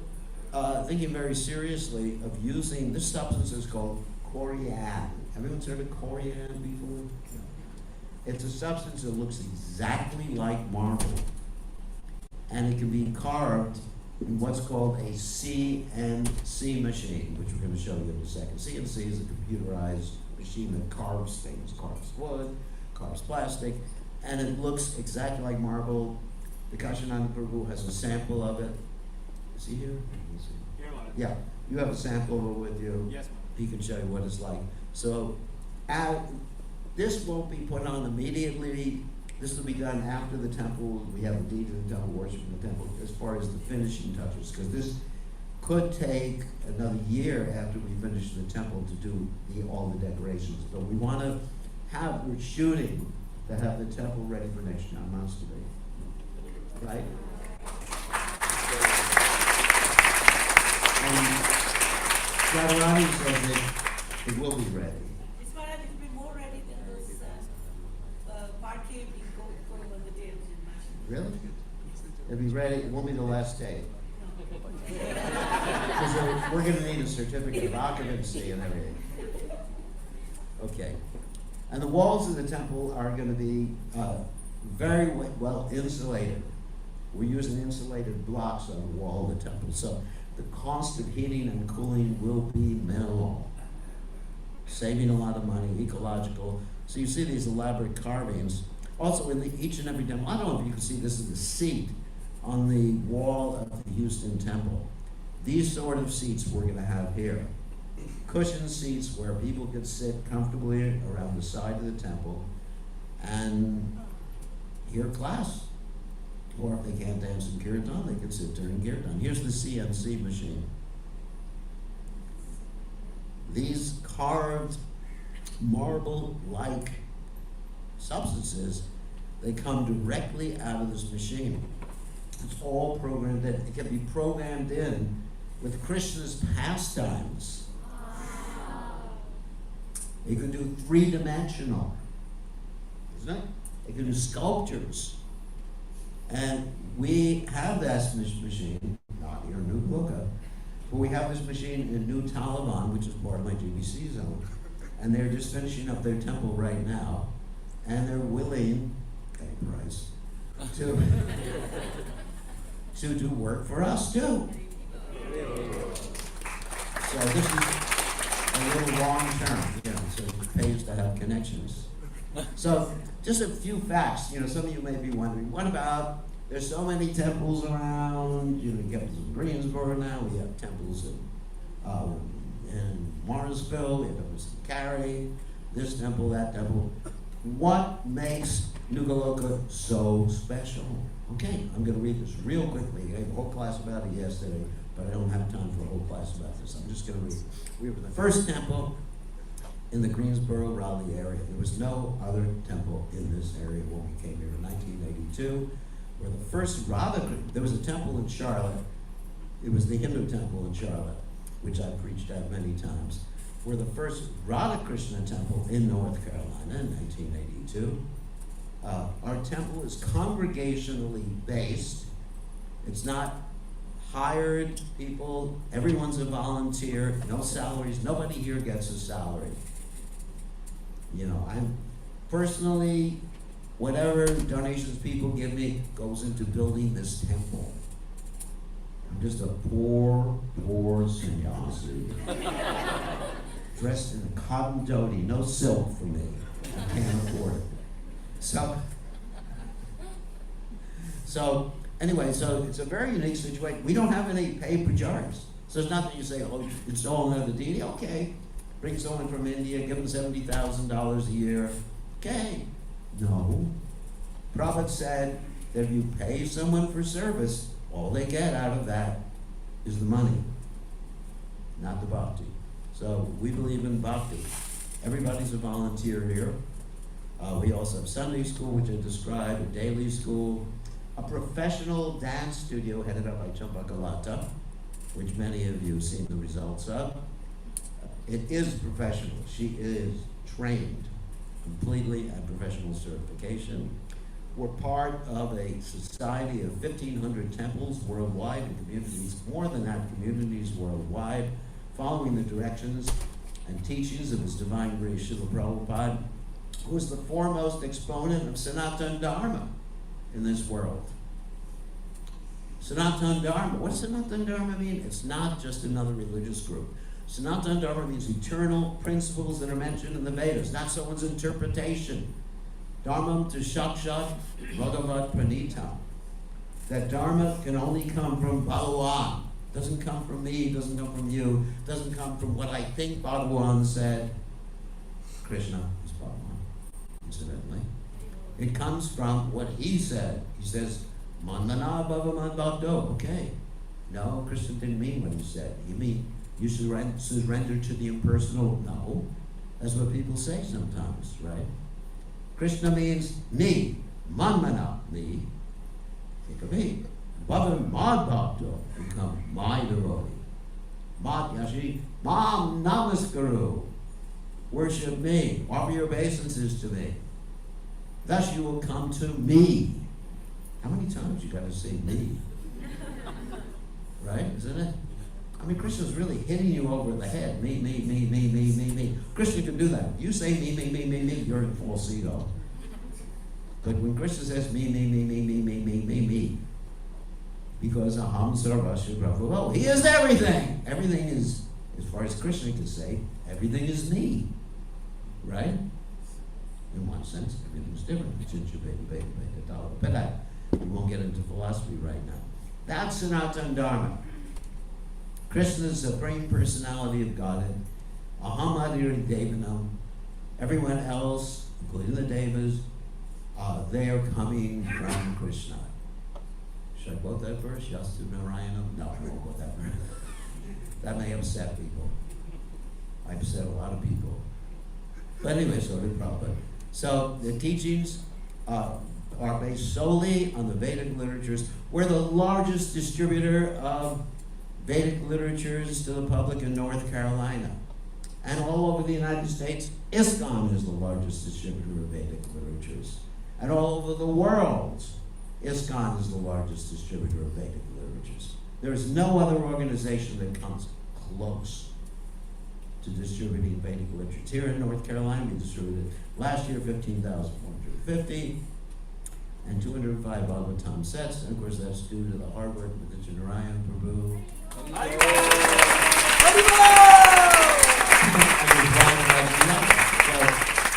thinking very seriously of using this substance is called corian. Everyone's heard of corian before? No. It's a substance that looks exactly like marble, and it can be carved in what's called a CNC machine, which we're going to show you in a second. CNC is a computerized machine that carves things, carves wood, carves plastic, and it looks exactly like marble. The Kashananda Prabhu has a sample of it. Is he here? Is he? Here, Maharaj. Yeah, you have a sample of it with you. Yes, Maharaj. He can show you what it's like. So, this won't be put on immediately. This will be done after the temple. We have a deed to the temple, worship in the temple, as far as the finishing touches, because this could take another year after we finish the temple to do all the decorations. But we want to we're shooting to have the temple ready for next John months to be. Right? And Radharani says that it will be ready. This Maharaj will be more ready than those parquet we going on the day of Janmashtami. Really? It'll be ready. It won't be the last day. Because we're going to need a certificate of occupancy and everything. Okay. And the walls of the temple are going to be very well insulated. We're using insulated blocks on the wall of the temple. So the cost of heating and cooling will be minimal. Saving a lot of money, ecological. So you see these elaborate carvings. Also in each and every temple, I don't know if you can see, this is the seat on the wall of the Houston temple. These sort of seats we're going to have here. Cushioned seats where people could sit comfortably around the side of the temple and hear class. Or if they can't dance in kirtan, they can sit during kirtan. Here's the CNC machine. These carved marble-like substances, they come directly out of this machine. It's all programmed in. It can be programmed in with Krishna's pastimes. You can do three-dimensional, isn't it? You can do sculptures. And we have this machine, not here in New Boca, but we have this machine in New Taliban, which is part of my GBC zone. And they're just finishing up their temple right now. And they're willing, pay price, to do work for us too. So this is a little long term, so it pays to have connections. So just a few facts, some of you may be wondering, what about, there's so many temples around, you have temples in Greensboro now, we have temples in Morrisville, we have temples in Cary, this temple, that temple. What makes Nugaloka so special? Okay, I'm going to read this real quickly. I gave a whole class about it yesterday, but I don't have time for a whole class about this. I'm just going to read. We were the first temple in the Greensboro, Raleigh area. There was no other temple in this area when we came here in 1982. We're the first there was a temple in Charlotte. It was the Hindu temple in Charlotte, which I preached at many times. We're the first Radha Krishna temple in North Carolina in 1982. Our temple is congregationally based. It's not hired people. Everyone's a volunteer. No salaries. Nobody here gets a salary. I'm personally, whatever donations people give me goes into building this temple. I'm just a poor sannyasi. Dressed in a cotton dhoti, no silk for me. I can't afford it. So anyway, it's a very unique situation. We don't have any paid pujaris. So it's not that you say, oh, it's all another deity. Okay, bring someone from India, give them $70,000 a year. Okay. No. Prabhupada said that if you pay someone for service, all they get out of that is the money, not the bhakti. So we believe in bhakti. Everybody's a volunteer here. We also have Sunday school, which I described, a daily school, a professional dance studio headed up by Champakalata, which many of you have seen the results of. It is professional. She is trained completely at professional certification. We're part of a society of 1,500 temples worldwide and communities, more than that, communities worldwide, following the directions and teachings of His Divine Grace Srila Prabhupada, who is the foremost exponent of Sanatana Dharma in this world. Sanatana Dharma. What does Sanatana Dharma mean? It's not just another religious group. Sanatana Dharma means eternal principles that are mentioned in the Vedas, not someone's interpretation. Dharmam to Shakshat Bhagavat Pranitam. That Dharma can only come from Bhagavan. Doesn't come from me, doesn't come from you, doesn't come from what I think Bhagavan said. Krishna is Bhagavan, incidentally. It comes from what he said. He says, Mandana Bhagavan Bhakto. Okay. No, Krishna didn't mean what he said. He mean you surrender to the impersonal. No. That's what people say sometimes, right? Krishna means me. Manmana, me. Think of me. Bhagavan Mad Bhakto, become my devotee. Mad Yashi, Mam Namaskaru. Worship me. Offer your obeisances to me. Thus you will come to me. How many times you got to say me? Right? Isn't it? I mean, Krishna's really hitting you over the head. Me, me, me, me, me, me, me. Krishna can do that. You say me, me, me, me, me, you're in falsetto. But when Krishna says me, me, me, me, me, me, me, me, me, because aham sarvasya prabhu, he is everything. Everything is, as far as Krishna can say, everything is me. Right? In one sense, everything's different. We won't get into philosophy right now. That's Sanatana Dharma. Krishna's Supreme Personality of Godhead. Aham Adiri Devanam. Everyone else, including the Devas, they are coming from Krishna. Should I quote that verse? Yastu Narayanam? No, I won't quote that verse. That may upset people. I upset a lot of people. But anyway, so did Prabhupada. So the teachings are based solely on the Vedic literatures. We're the largest distributor of Vedic literatures to the public in North Carolina. And all over the United States, ISKCON is the largest distributor of Vedic literatures. And all over the world, ISKCON is the largest distributor of Vedic literatures. There is no other organization that comes close to distributing Vedic literature. Here in North Carolina, we distributed last year 15,450 and 205 Bhagavatam sets. And of course, that's due to the hard work of the Narayan Prabhu.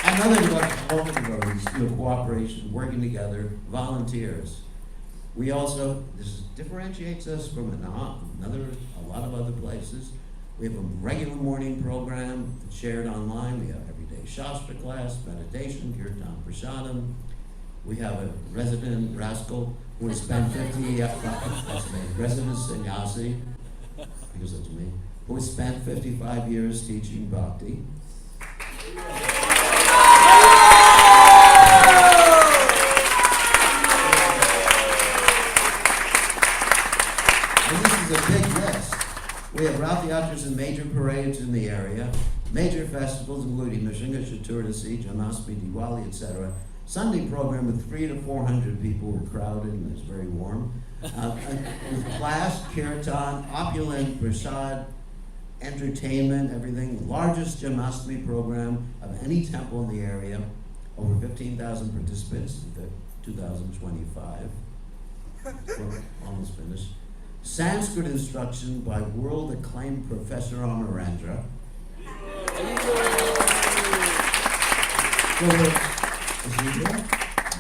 And other devotees, cooperation, working together, volunteers. We also, this differentiates us from a lot of other places. We have a regular morning program shared online. We have everyday Shastra class, meditation, Kirtan Prasadam. We have a resident rascal who has spent 50, that's me, resident sannyasi, because that's me, who has spent 55 years teaching bhakti. And this is a big list. We have Rath Yatras and major parades in the area, major festivals including Nrsimha Chaturdashi, Janmashtami, Diwali, etc. Sunday program with 300 to 400 people were crowded and it's very warm. With class, kirtan, opulent prasad, entertainment, everything. Largest Janmashtami program of any temple in the area. Over 15,000 participants in 2025. We're almost finished. Sanskrit instruction by world-acclaimed Professor Amarendra. Is he here?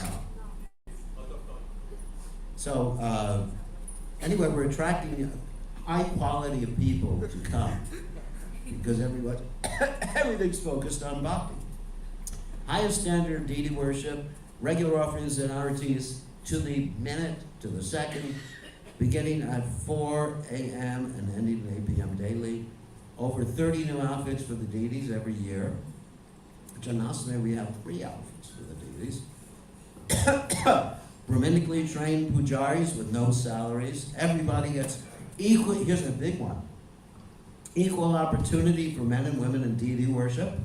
No. So, anyway, we're attracting high quality of people to come because everything's focused on bhakti. Highest standard of deity worship, regular offerings and artis to the minute, to the second, beginning at 4 a.m. and ending at 8 p.m. daily. Over 30 new outfits for the deities every year. Janmashtami, we have 3 outfits for the deities. Brahminically trained pujaris with no salaries. Everybody gets equally, here's a big one. Equal opportunity for men and women in deity worship.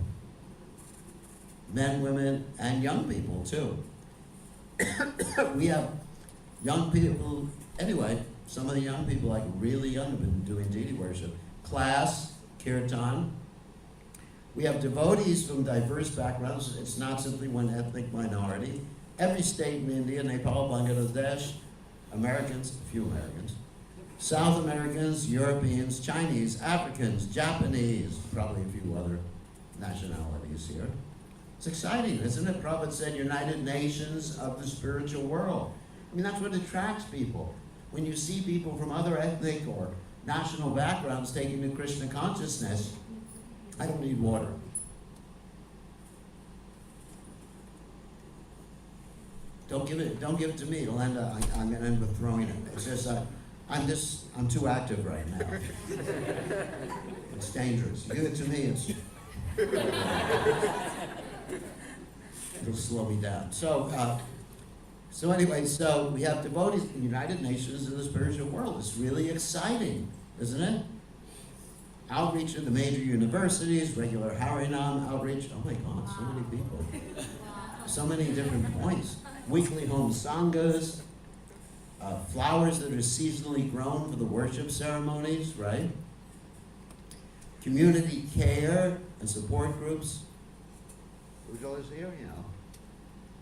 Men, women, and young people too. We have young people, anyway, some of the young people, like really young, have been doing deity worship. Class, kirtan. We have devotees from diverse backgrounds. It's not simply one ethnic minority. Every state in India, Nepal, Bangladesh, Americans, a few Americans, South Americans, Europeans, Chinese, Africans, Japanese, probably a few other nationalities here. It's exciting, isn't it? Prabhupada said, United Nations of the spiritual world. I mean, that's what attracts people. When you see people from other ethnic or national backgrounds taking to Krishna consciousness, I don't need water. Don't give it to me. It'll end up, I'm going to end up throwing it. It's just, I'm too active right now. It's dangerous. You give it to me, it'll slow me down. So anyway, so we have devotees in the United Nations in the spiritual world. It's really exciting, isn't it? Outreach at the major universities, regular Harinam outreach. Oh my God, so many people. So many different points. Weekly home sanghas, flowers that are seasonally grown for the worship ceremonies, right? Community care and support groups. Ujjwal is here, you know.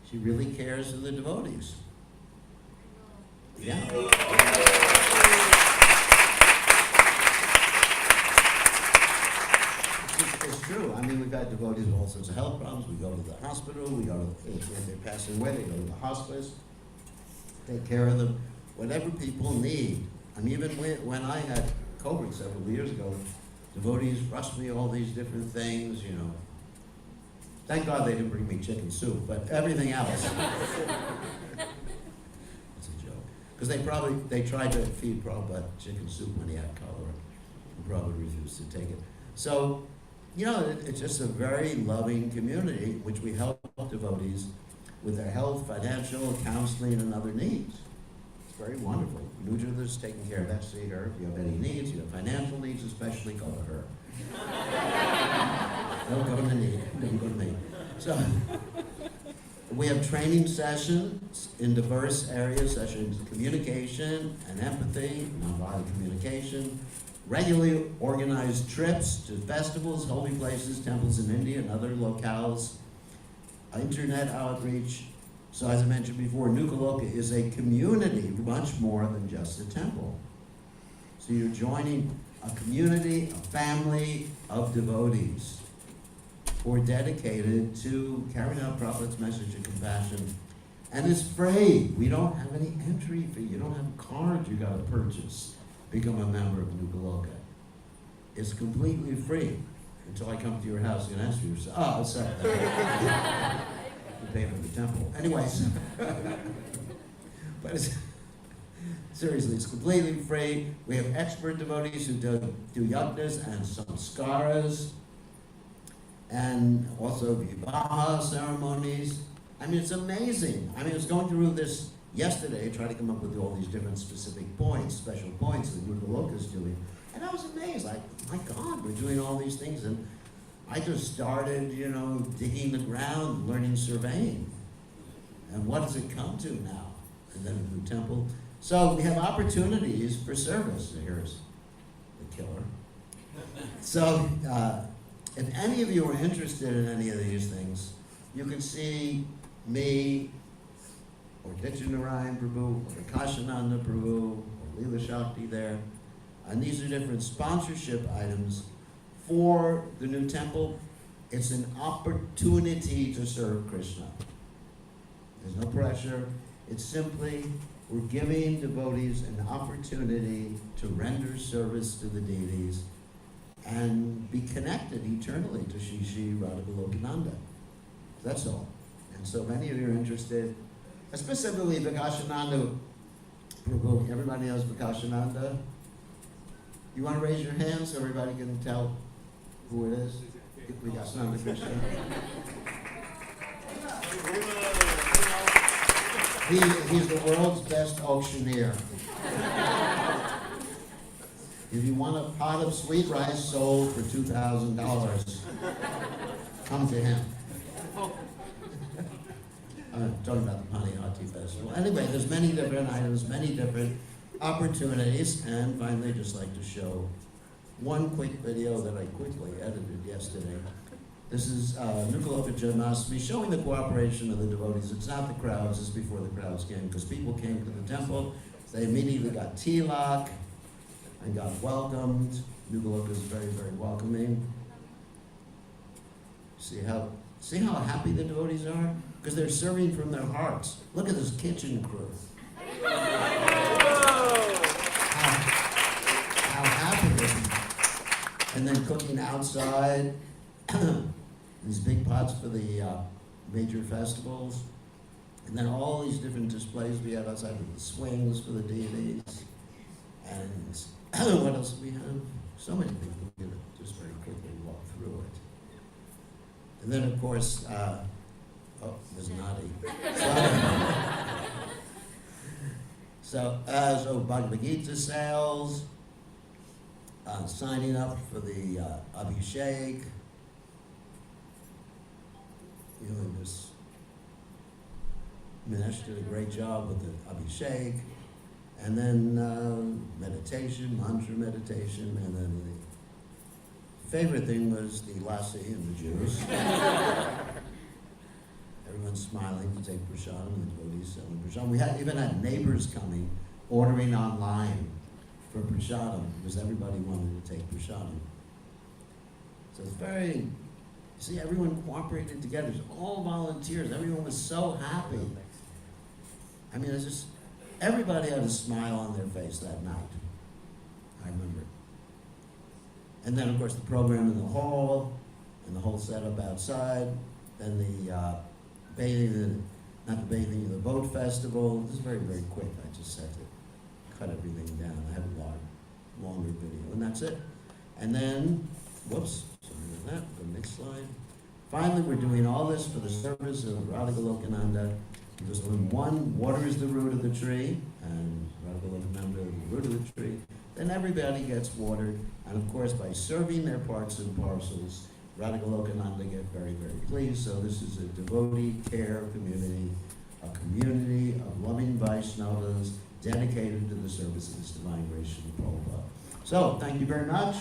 She really cares for the devotees. Yeah. It's true. I mean, we've had devotees with all sorts of health problems. We go to the hospital. We go to, if they're passing away, they go to the hospice. Take care of them. Whatever people need. I mean, even when I had COVID several years ago, devotees rushed me all these different things, you know. Thank God they didn't bring me chicken soup, but everything else. It's a joke. Because they tried to feed Prabhupada chicken soup when he had cholera. And Prabhupada refused to take it. So, you know, it's just a very loving community which we help devotees with their health, financial, counseling, and other needs. It's very wonderful. Nujala's taking care of that. See her. If you have any needs, you have financial needs, especially go to her. Don't go to me. Don't go to me. So, we have training sessions in diverse areas, such as communication and empathy, nonviolent communication, regularly organized trips to festivals, holy places, temples in India and other locales, internet outreach. So as I mentioned before, Nukaloka is a community, much more than just a temple. So you're joining a community, a family of devotees who are dedicated to carrying out Prabhupada's message of compassion. And it's free. We don't have any entry fee. You don't have a card you gotta purchase. Become a member of Nukaloka. It's completely free until I come to your house and ask you, oh, it's up there. You pay for the temple. Anyways, but seriously, it's completely free. We have expert devotees who do yajnas and samskaras, and also vivaha ceremonies. I mean, it's amazing. I mean, I was going through this yesterday, trying to come up with all these different specific points, special points that Nukaloka is doing. And I was amazed, like, my God, we're doing all these things. And I just started, you know, digging the ground, learning surveying. And what does it come to now? And then a new temple. So we have opportunities for service. Here's the killer. So if any of you are interested in any of these things, you can see me, or Nityanarayan Prabhu, or Kashananda Prabhu, or Leela Shakti there. And these are different sponsorship items for the new temple. It's an opportunity to serve Krishna. There's no pressure. It's simply, we're giving devotees an opportunity to render service to the deities and be connected eternally to Shri Shri Radha. That's all. And so many of you are interested, specifically Vikashananda Prabhu. Everybody knows Vikashananda? You want to raise your hand so everybody can tell who it is? Vikashananda Krishna. He's the world's best auctioneer. If you want a pot of sweet rice sold for $2,000, come to him. I'm talking about the Paniati Festival. Anyway, there's many different items, many different opportunities, and finally, I'd just like to show one quick video that I quickly edited yesterday. This is Nukaloka Janmashtami showing the cooperation of the devotees. It's not the crowds, it's before the crowds came, because people came to the temple. They immediately got tilak and got welcomed. Nukaloka is very, very welcoming. See how happy the devotees are? Because they're serving from their hearts. Look at this kitchen crew. How happy they are. And then cooking outside. These big pots for the major festivals. And then all these different displays we have outside with the swings for the deities. And what else do we have? So many things. We're going to just very quickly walk through it. And then, of course, there's Nadi. So Bhagavad Gita sales, signing up for the Abhishek. You know, Miss Minesh did a great job with the Abhishek. And then meditation, mantra meditation, and then the favorite thing was the lassi and the juice. Everyone's smiling to take prasadam, and the devotees selling prasadam. We even had neighbors coming, ordering online for prasadam, because everybody wanted to take prasadam. So it's very, see, everyone cooperated together. It's all volunteers. Everyone was so happy. I mean, it's just, everybody had a smile on their face that night. I remember. And then, of course, the program in the hall, and the whole setup outside, then the the boat festival. This is very, very quick. I just had to cut everything down. I have a longer video, and that's it. And then, whoops, sorry about that, the next slide. Finally, we're doing all this for the service of Radha Lokananda, because when one waters the root of the tree, and Radha Lokananda is the root of the tree, then everybody gets watered. And of course, by serving their parts and parcels, Radha Lokananda get very, very pleased. So this is a devotee care community, a community of loving Vaishnavas dedicated to the service of His Divine Grace Srila Prabhupada. So, thank you very much.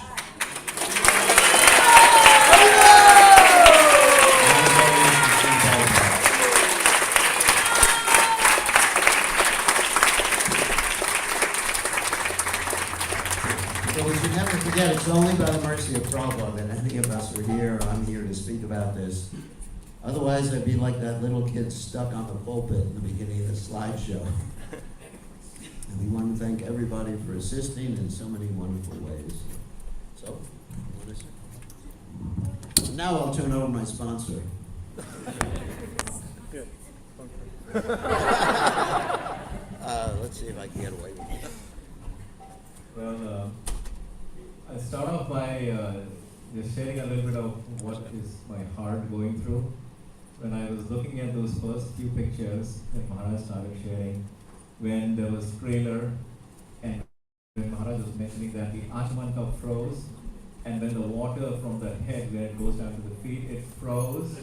So we should never forget, it's only by the mercy of Prabhupada that any of us are here, or I'm here to speak about this. Otherwise, I'd be like that little kid stuck on the pulpit in the beginning of the slideshow. And we want to thank everybody for assisting in so many wonderful ways. So, now I'll turn over my sponsor. Let's see if I can get away with it. Well, I'll start off by just sharing a little bit of what is my heart going through. When I was looking at those first few pictures that Maharaj started sharing, when there was trailer, and when Maharaj was mentioning that the Atman cup froze, and when the water from the head where it goes down to the feet, it froze.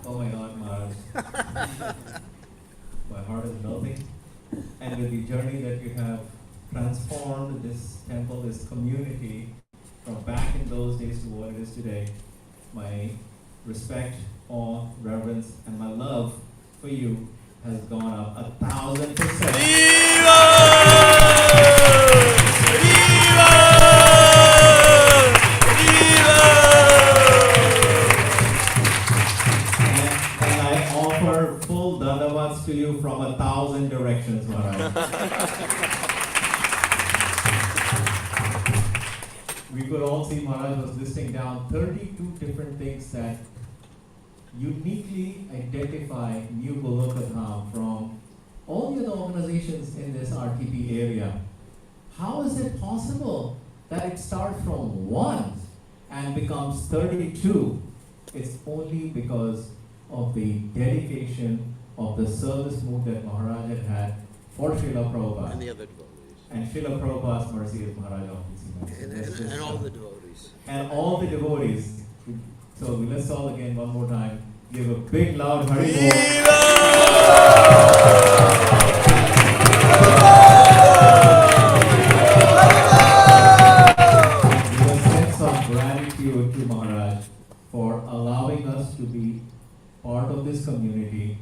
Oh my God, Maharaj. My heart is melting. And with the journey that you have transformed this temple, this community, from back in those days to what it is today, my respect, awe, reverence, and my love for you has gone up 1,000%. And I offer full dandavats to you from 1,000 directions, Maharaj. We could all see Maharaj was listing down 32 different things that uniquely identify New Goloka Dham from all the other organizations in this RTP area. How is it possible that it starts from 1 and becomes 32? It's only because of the dedication of the service mood that Maharaj had for Srila Prabhupada. And the other devotees. and Srila Prabhupada's mercy as Maharaj often And all the devotees. and all the devotees. So let's all again one more time give a big loud Hari Bol. Give a sense of gratitude to Maharaj for allowing us to be part of this community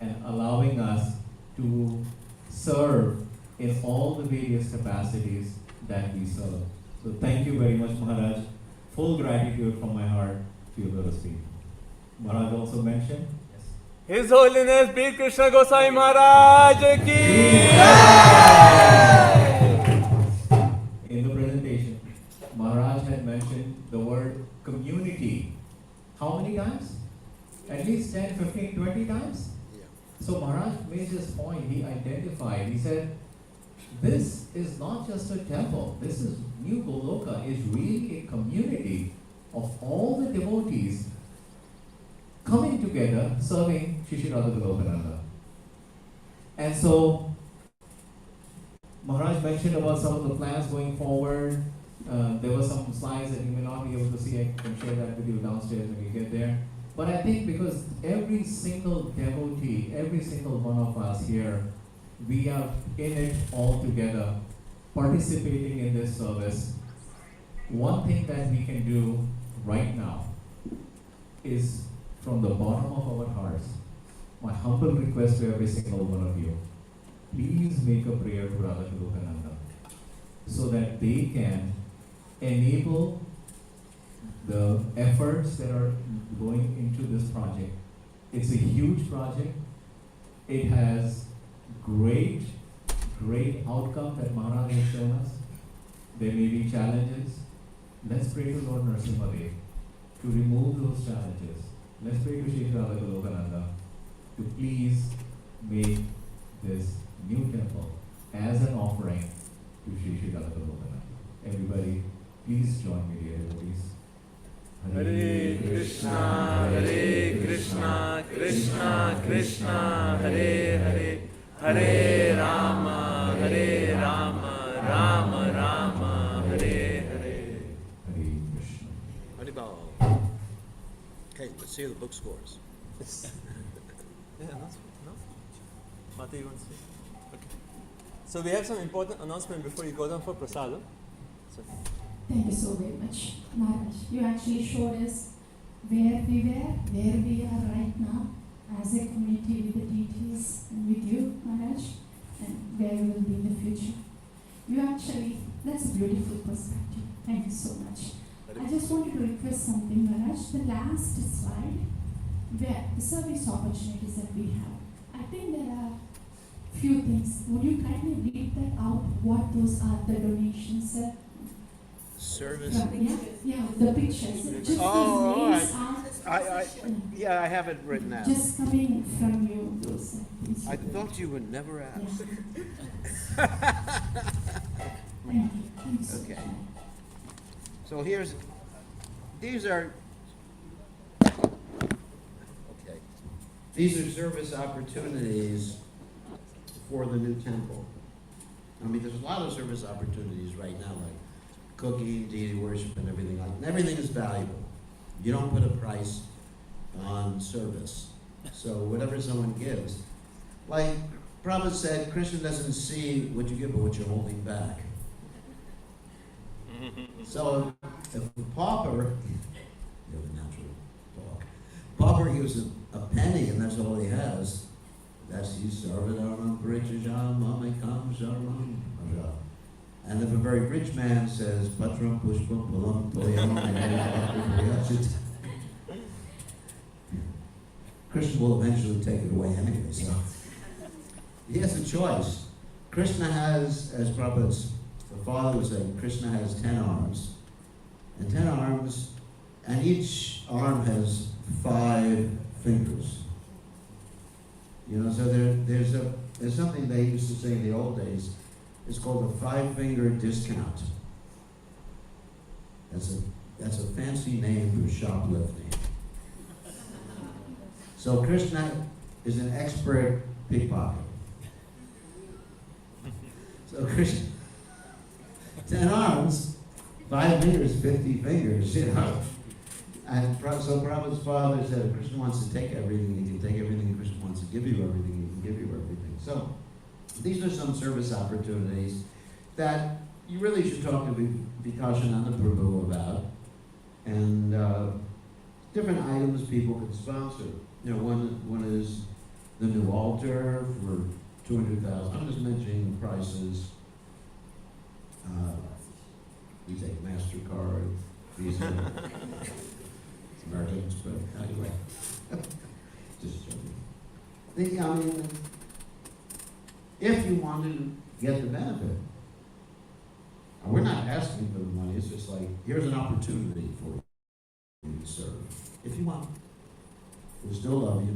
and allowing us to serve in all the various capacities that we serve. So thank you very much, Maharaj. Full gratitude from my heart to your lotus feet. Maharaj also mentioned, His Holiness Bir Krishna Goswami Maharaj ki in the presentation, Maharaj had mentioned the word community. How many times? At least 10, 15, 20 times? Yeah. So Maharaj made this point, he identified, he said, this is not just a temple, this is New Goloka, is really a community of all the devotees coming together serving Shri Shri Radha Golokananda. And so Maharaj mentioned about some of the plans going forward. There were some slides that you may not be able to see. I can share that with you downstairs when you get there. But I think because every single devotee, every single one of us here, we are in it all together, participating in this service. One thing that we can do right now is from the bottom of our hearts, my humble request to every single one of you, please make a prayer to Radha Golokananda so that they can enable the efforts that are going into this project. It's a huge project. It has great outcome that Maharaj has shown us. There may be challenges. Let's pray to Lord Narasimhadev to remove those challenges. Let's pray to Shri Radha Golokananda to please make this new temple as an offering to Shri Shri Radha Golokananda. Everybody, please join me, dear devotees. Hare Krishna, Krishna Krishna, Hare Hare, Hare Rama, Rama Rama, Hare Hare. Hare Krishna. Haribol. Okay, let's see the book scores. Yeah, no? Mata, you want to say? Okay. So we have some important announcement before you go down for prasadam. So, Thank you so very much, Maharaj. You actually showed us where we were, where we are right now, as a community with the deities and with you, Maharaj, and where we will be in the future. That's a beautiful perspective. Thank you so much. I just wanted to request something, Maharaj. The last slide, where the service opportunities that we have. I think there are few things. Would you kindly read that out, what those are, the donations, sir? Service. Yeah, the pictures. Just Oh, these names I have it written out. just coming from you, those things. I thought you would never ask. Thank you. Thank you so Okay. much. So these are service opportunities for the new temple. I mean, there's a lot of service opportunities right now, like cooking, deity worship, and everything like that. Everything is valuable. You don't put a price on service. So whatever someone gives, like Prabhupada said, Krishna doesn't see what you give, but what you're holding back. So if a pauper, you have a natural talk, pauper gives a penny and that's all he has, that's he sarvadaram parichajam mamekam sharam. And if a very rich man says patram pushpam pulam toyam Krishna will eventually take it away anyway, so he has a choice. Krishna has, as Prabhupada's father was saying, Krishna has 10 arms. And 10 arms, and each arm has 5 fingers. You know, so there's something they used to say in the old days. It's called a 5-finger discount. That's a fancy name for shoplifting. So Krishna is an expert pickpocket. So 10 arms, 5 meters, 50 fingers, you know. And so Prabhupada's father said, if Krishna wants to take everything, he can take everything. If Krishna wants to give you everything, he can give you everything. So these are some service opportunities that you really should talk to Vikashananda Prabhu about. And different items people can sponsor. You know, one is the new altar for 200,000. I'm just mentioning the prices. We take MasterCard, Visa, Americans, but anyway, just joking. I mean, if you wanted to get the benefit, we're not asking for the money. It's just like, here's an opportunity for you to serve. If you want, we'll still love you.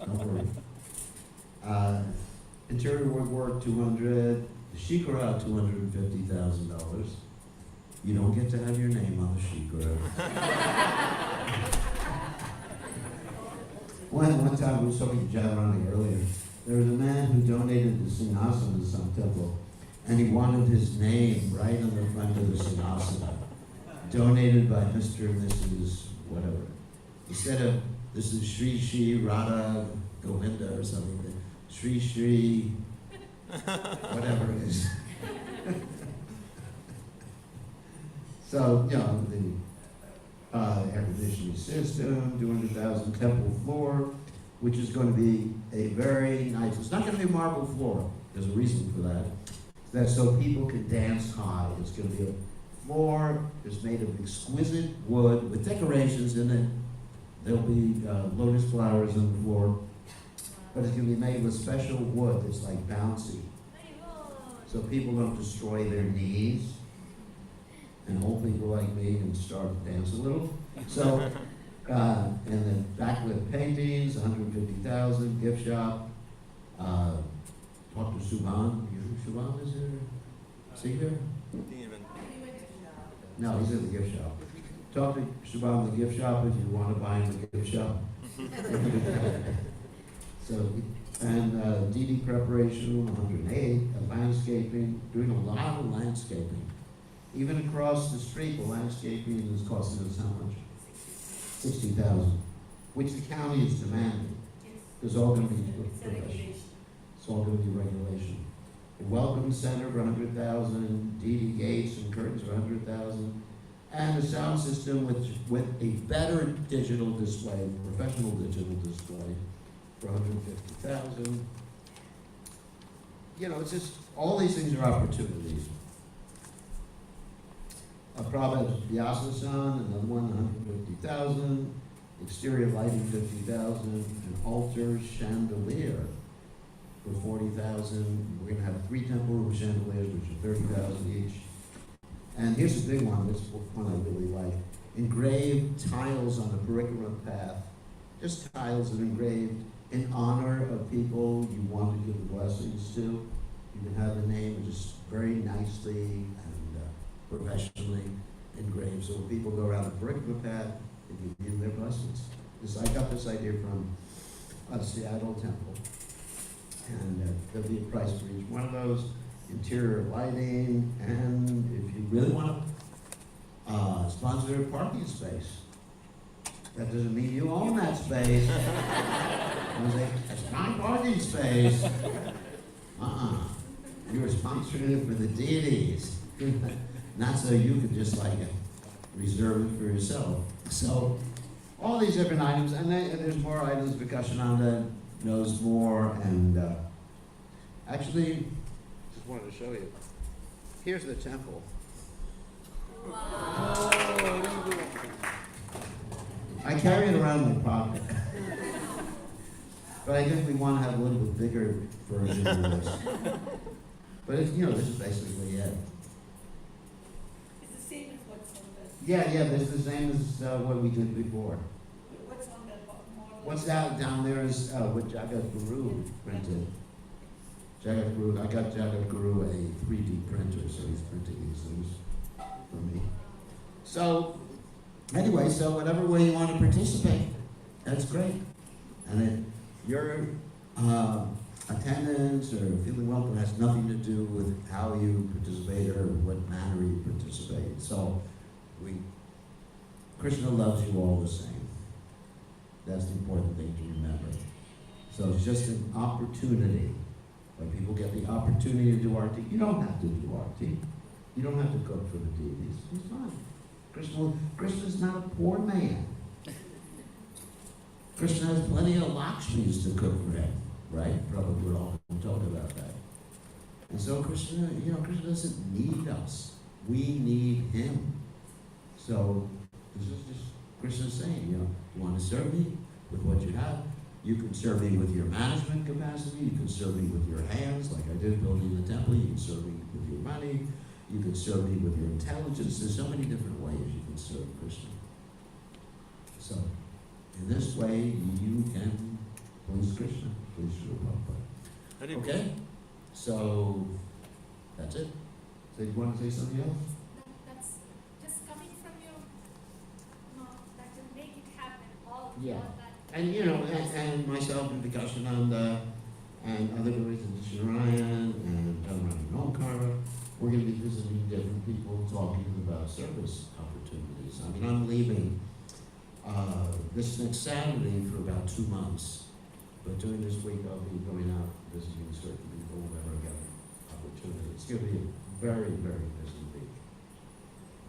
Don't worry. Interior woodwork, 200. The shikara, $250,000. You don't get to have your name on the shikara. One time we were talking to Jadharani earlier. There was a man who donated the singhasan to some temple, and he wanted his name right on the front of the singhasan. Donated by Mr. and Mrs. whatever. Instead of, this is Sri Sri Radha Govinda or something, Sri Sri whatever it is. So, you know, the air conditioning system, 200,000 temple floor, which is going to be a very nice, it's not going to be a marble floor. There's a reason for that. That's so people can dance high. It's going to be a floor that's made of exquisite wood with decorations in it. There'll be lotus flowers on the floor, but it's going to be made with special wood that's like bouncy. So people don't destroy their knees, and old people like me can start to dance a little. So, and then backlit paintings, 150,000, gift shop. Talk to Subhan. Subhan is here? Is he here? No, he's in the gift shop. Talk to Subhan in the gift shop if you want to buy in the gift shop. So, and DD preparation room, 108, landscaping, doing a lot of landscaping. Even across the street, the landscaping is costing us how much? 60,000, which the county is demanding. It's all going to be professional. It's all going to be regulation. A welcome center for 100,000, DD gates and curtains for 100,000, and a sound system with a better digital display, professional digital display, for 150,000. You know, it's just, all these things are opportunities. A Prabhupada Vyasasan, another one, 150,000. Exterior lighting, 50,000. An altar chandelier for 40,000. We're going to have 3 temple room chandeliers, which are 30,000 each. And here's a big one, this one I really like. Engraved tiles on the parikrama path. Just tiles that are engraved in honor of people you want to give the blessings to. You can have the name just very nicely and professionally engraved. So when people go around the parikrama path, they give you their blessings. I got this idea from Seattle Temple. And there'll be a price for each one of those. Interior lighting, and if you really want to sponsor a parking space, that doesn't mean you own that space. I was like, it's my parking space. You're sponsoring it for the deities, not so you could just like reserve it for yourself. So all these different items, and there's more items. Vikashananda knows more, and actually, just wanted to show you. Here's the temple. Wow. I carry it around in my pocket. But I think we want to have a little bit bigger version of this. But it's, you know, this is basically it. It's the same as what's on the. Yeah, this is the same as what we did before. What's on the model? What's down there is what Jagat Guru printed. Jagat Guru, I got Jagat Guru a 3D printer, so he's printing these things for me. So, anyway, so whatever way you want to participate, that's great. And then you're, attendance or feeling welcome has nothing to do with how you participate or what manner you participate. So, Krishna loves you all the same. That's the important thing to remember. So it's just an opportunity. When people get the opportunity to do arti, you don't have to do arti. You don't have to cook for the deities. It's fine. Krishna's not a poor man. Krishna has plenty of Lakshmis to cook for him, right? Probably we're all talking about that. And so Krishna doesn't need us. We need him. So this is just Krishna saying, you want to serve me with what you have. You can serve me with your management capacity. You can serve me with your hands, like I did building the temple. You can serve me with your money. You can serve me with your intelligence. There's so many different ways you can serve Krishna. So, in this way, you can please Krishna, please Srila Prabhupada. Okay? So, that's it. So, you want to say something else? That's just coming from your mouth, that will make it happen, all Yeah. that. And and myself and Vikashananda and other devotees in Sharayan and Dhammarani Nomkara, we're going to be visiting different people talking about service opportunities. I mean, I'm leaving this next Saturday for about 2 months, but during this week I'll be going out visiting certain people whenever I get an opportunity. It's going to be a very, very busy week.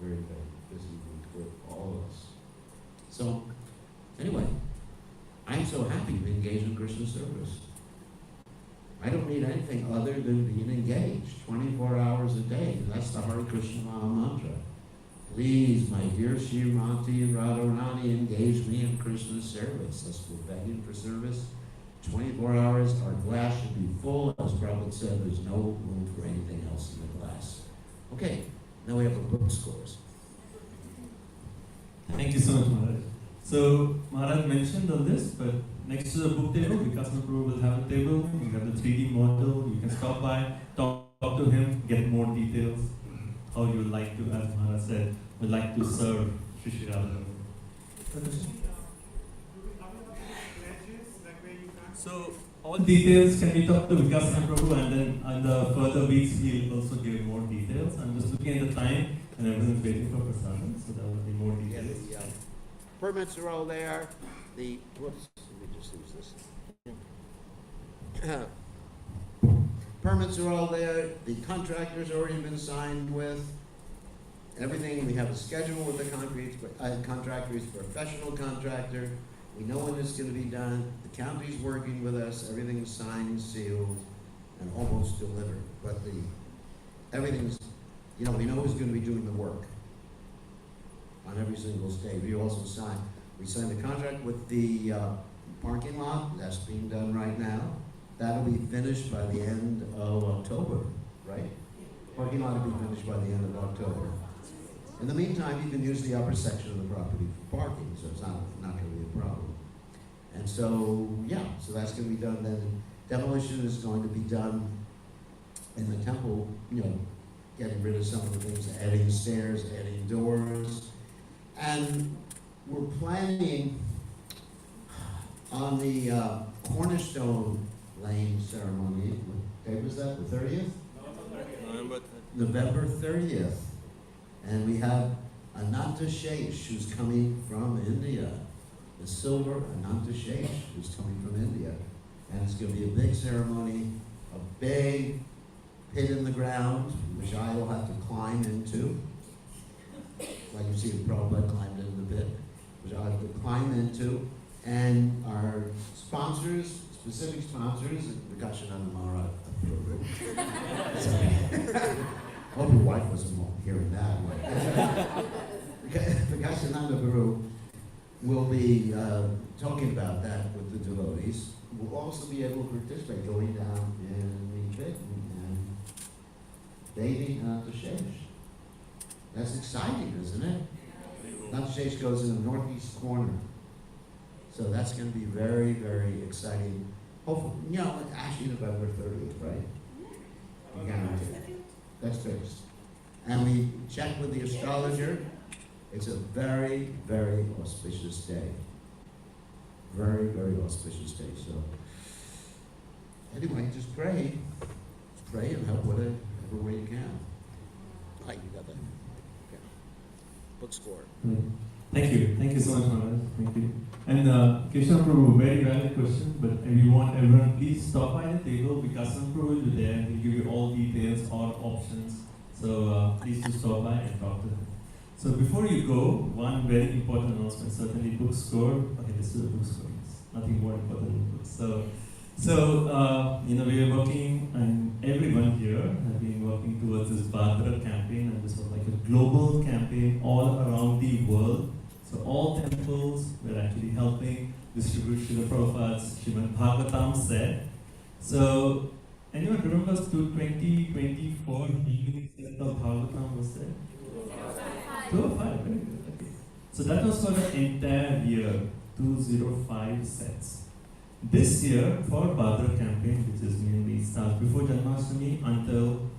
Very, very busy week with all of us. So, anyway, I'm so happy to be engaged in Krishna service. I don't need anything other than being engaged 24 hours a day. That's the Hare Krishna Maha Mantra. Please, my dear Srimati Radharani, engage me in Krishna's service. That's we're begging for service. 24 hours, our glass should be full. As Prabhupada said, there's no room for anything else in the glass. Okay, now we have a book scores. Thank you so much, Maharaj. So, Maharaj mentioned all this, but next to the book table, Vikasana Prabhu will have a table. You have the 3D model. You can stop by, talk to him, get more details. How you would like to, as Maharaj said, would like to serve Shri Shri Radha. So, all Details can be talked to Vikasana Prabhu, and then in the further weeks he'll also give more details. I'm just looking at the time, and everyone's waiting for prasadam, so there will be more Yeah, details. the permits are all there. Whoops, let me just use this. Permits are all there. The contractor's already been signed with. Everything, we have a schedule with the contractor. He's a professional contractor. We know when it's going to be done. The county's working with us. Everything's signed, sealed, and almost delivered. But everything's, we know who's going to be doing the work on every single stage. We signed a contract with the parking lot. That's being done right now. That'll be finished by the end of October, right? Parking lot will be finished by the end of October. In the meantime, you can use the upper section of the property for parking, so it's not going to be a problem. And so, so that's going to be done then. Demolition is going to be done in the temple, getting rid of some of the things, adding stairs, adding doors. And we're planning on the cornerstone laying ceremony. What day was that, the 30th? November 30th. And we have Ananta Shesh, who's coming from India. The silver Ananta Shesh, who's coming from India. And it's going to be a big ceremony, a big pit in the ground, which I will have to climb into. Like you see, Prabhupada climbed into the pit, which I have to climb into. And our sponsors, specific sponsors, Vikashananda Maharaj. Hope your wife wasn't hearing that. Vikashananda Guru will be talking about that with the devotees. We'll also be able to participate, going down in the pit and bathing Ananta Shesh. That's exciting, isn't it? Ananta Shesh goes in the northeast corner. So that's going to be very, very exciting. Hopefully, actually November 30th, right? You guarantee. That's fixed. And we checked with the astrologer. It's a very, very auspicious day. Very, very auspicious day. So anyway, just pray. Just pray and help whatever way you can. Hi, you got that? Okay. Book score. Thank you so much, Maharaj. Thank you. And Krishna Prabhu, very valid question, but we want everyone, please stop by the table. Vikasan Prabhu will be there. He'll give you all details, all options. So please do stop by and talk to him. So before you go, one very important announcement, certainly book score. Okay, this is a book score. Yes. Nothing more important than books. So we are working, and everyone here has been working towards this Bhadra campaign, and this was like a global campaign all around the world. So all temples were actually helping distribute Srila Prabhupada's Srimad Bhagavatam set. So anyone remembers 2024 how many sets of Bhagavatam was there? 205, very good. Okay. So that was for the entire year, 205 sets. This year, for Bhadra campaign, which is mainly starts before Janmashtami until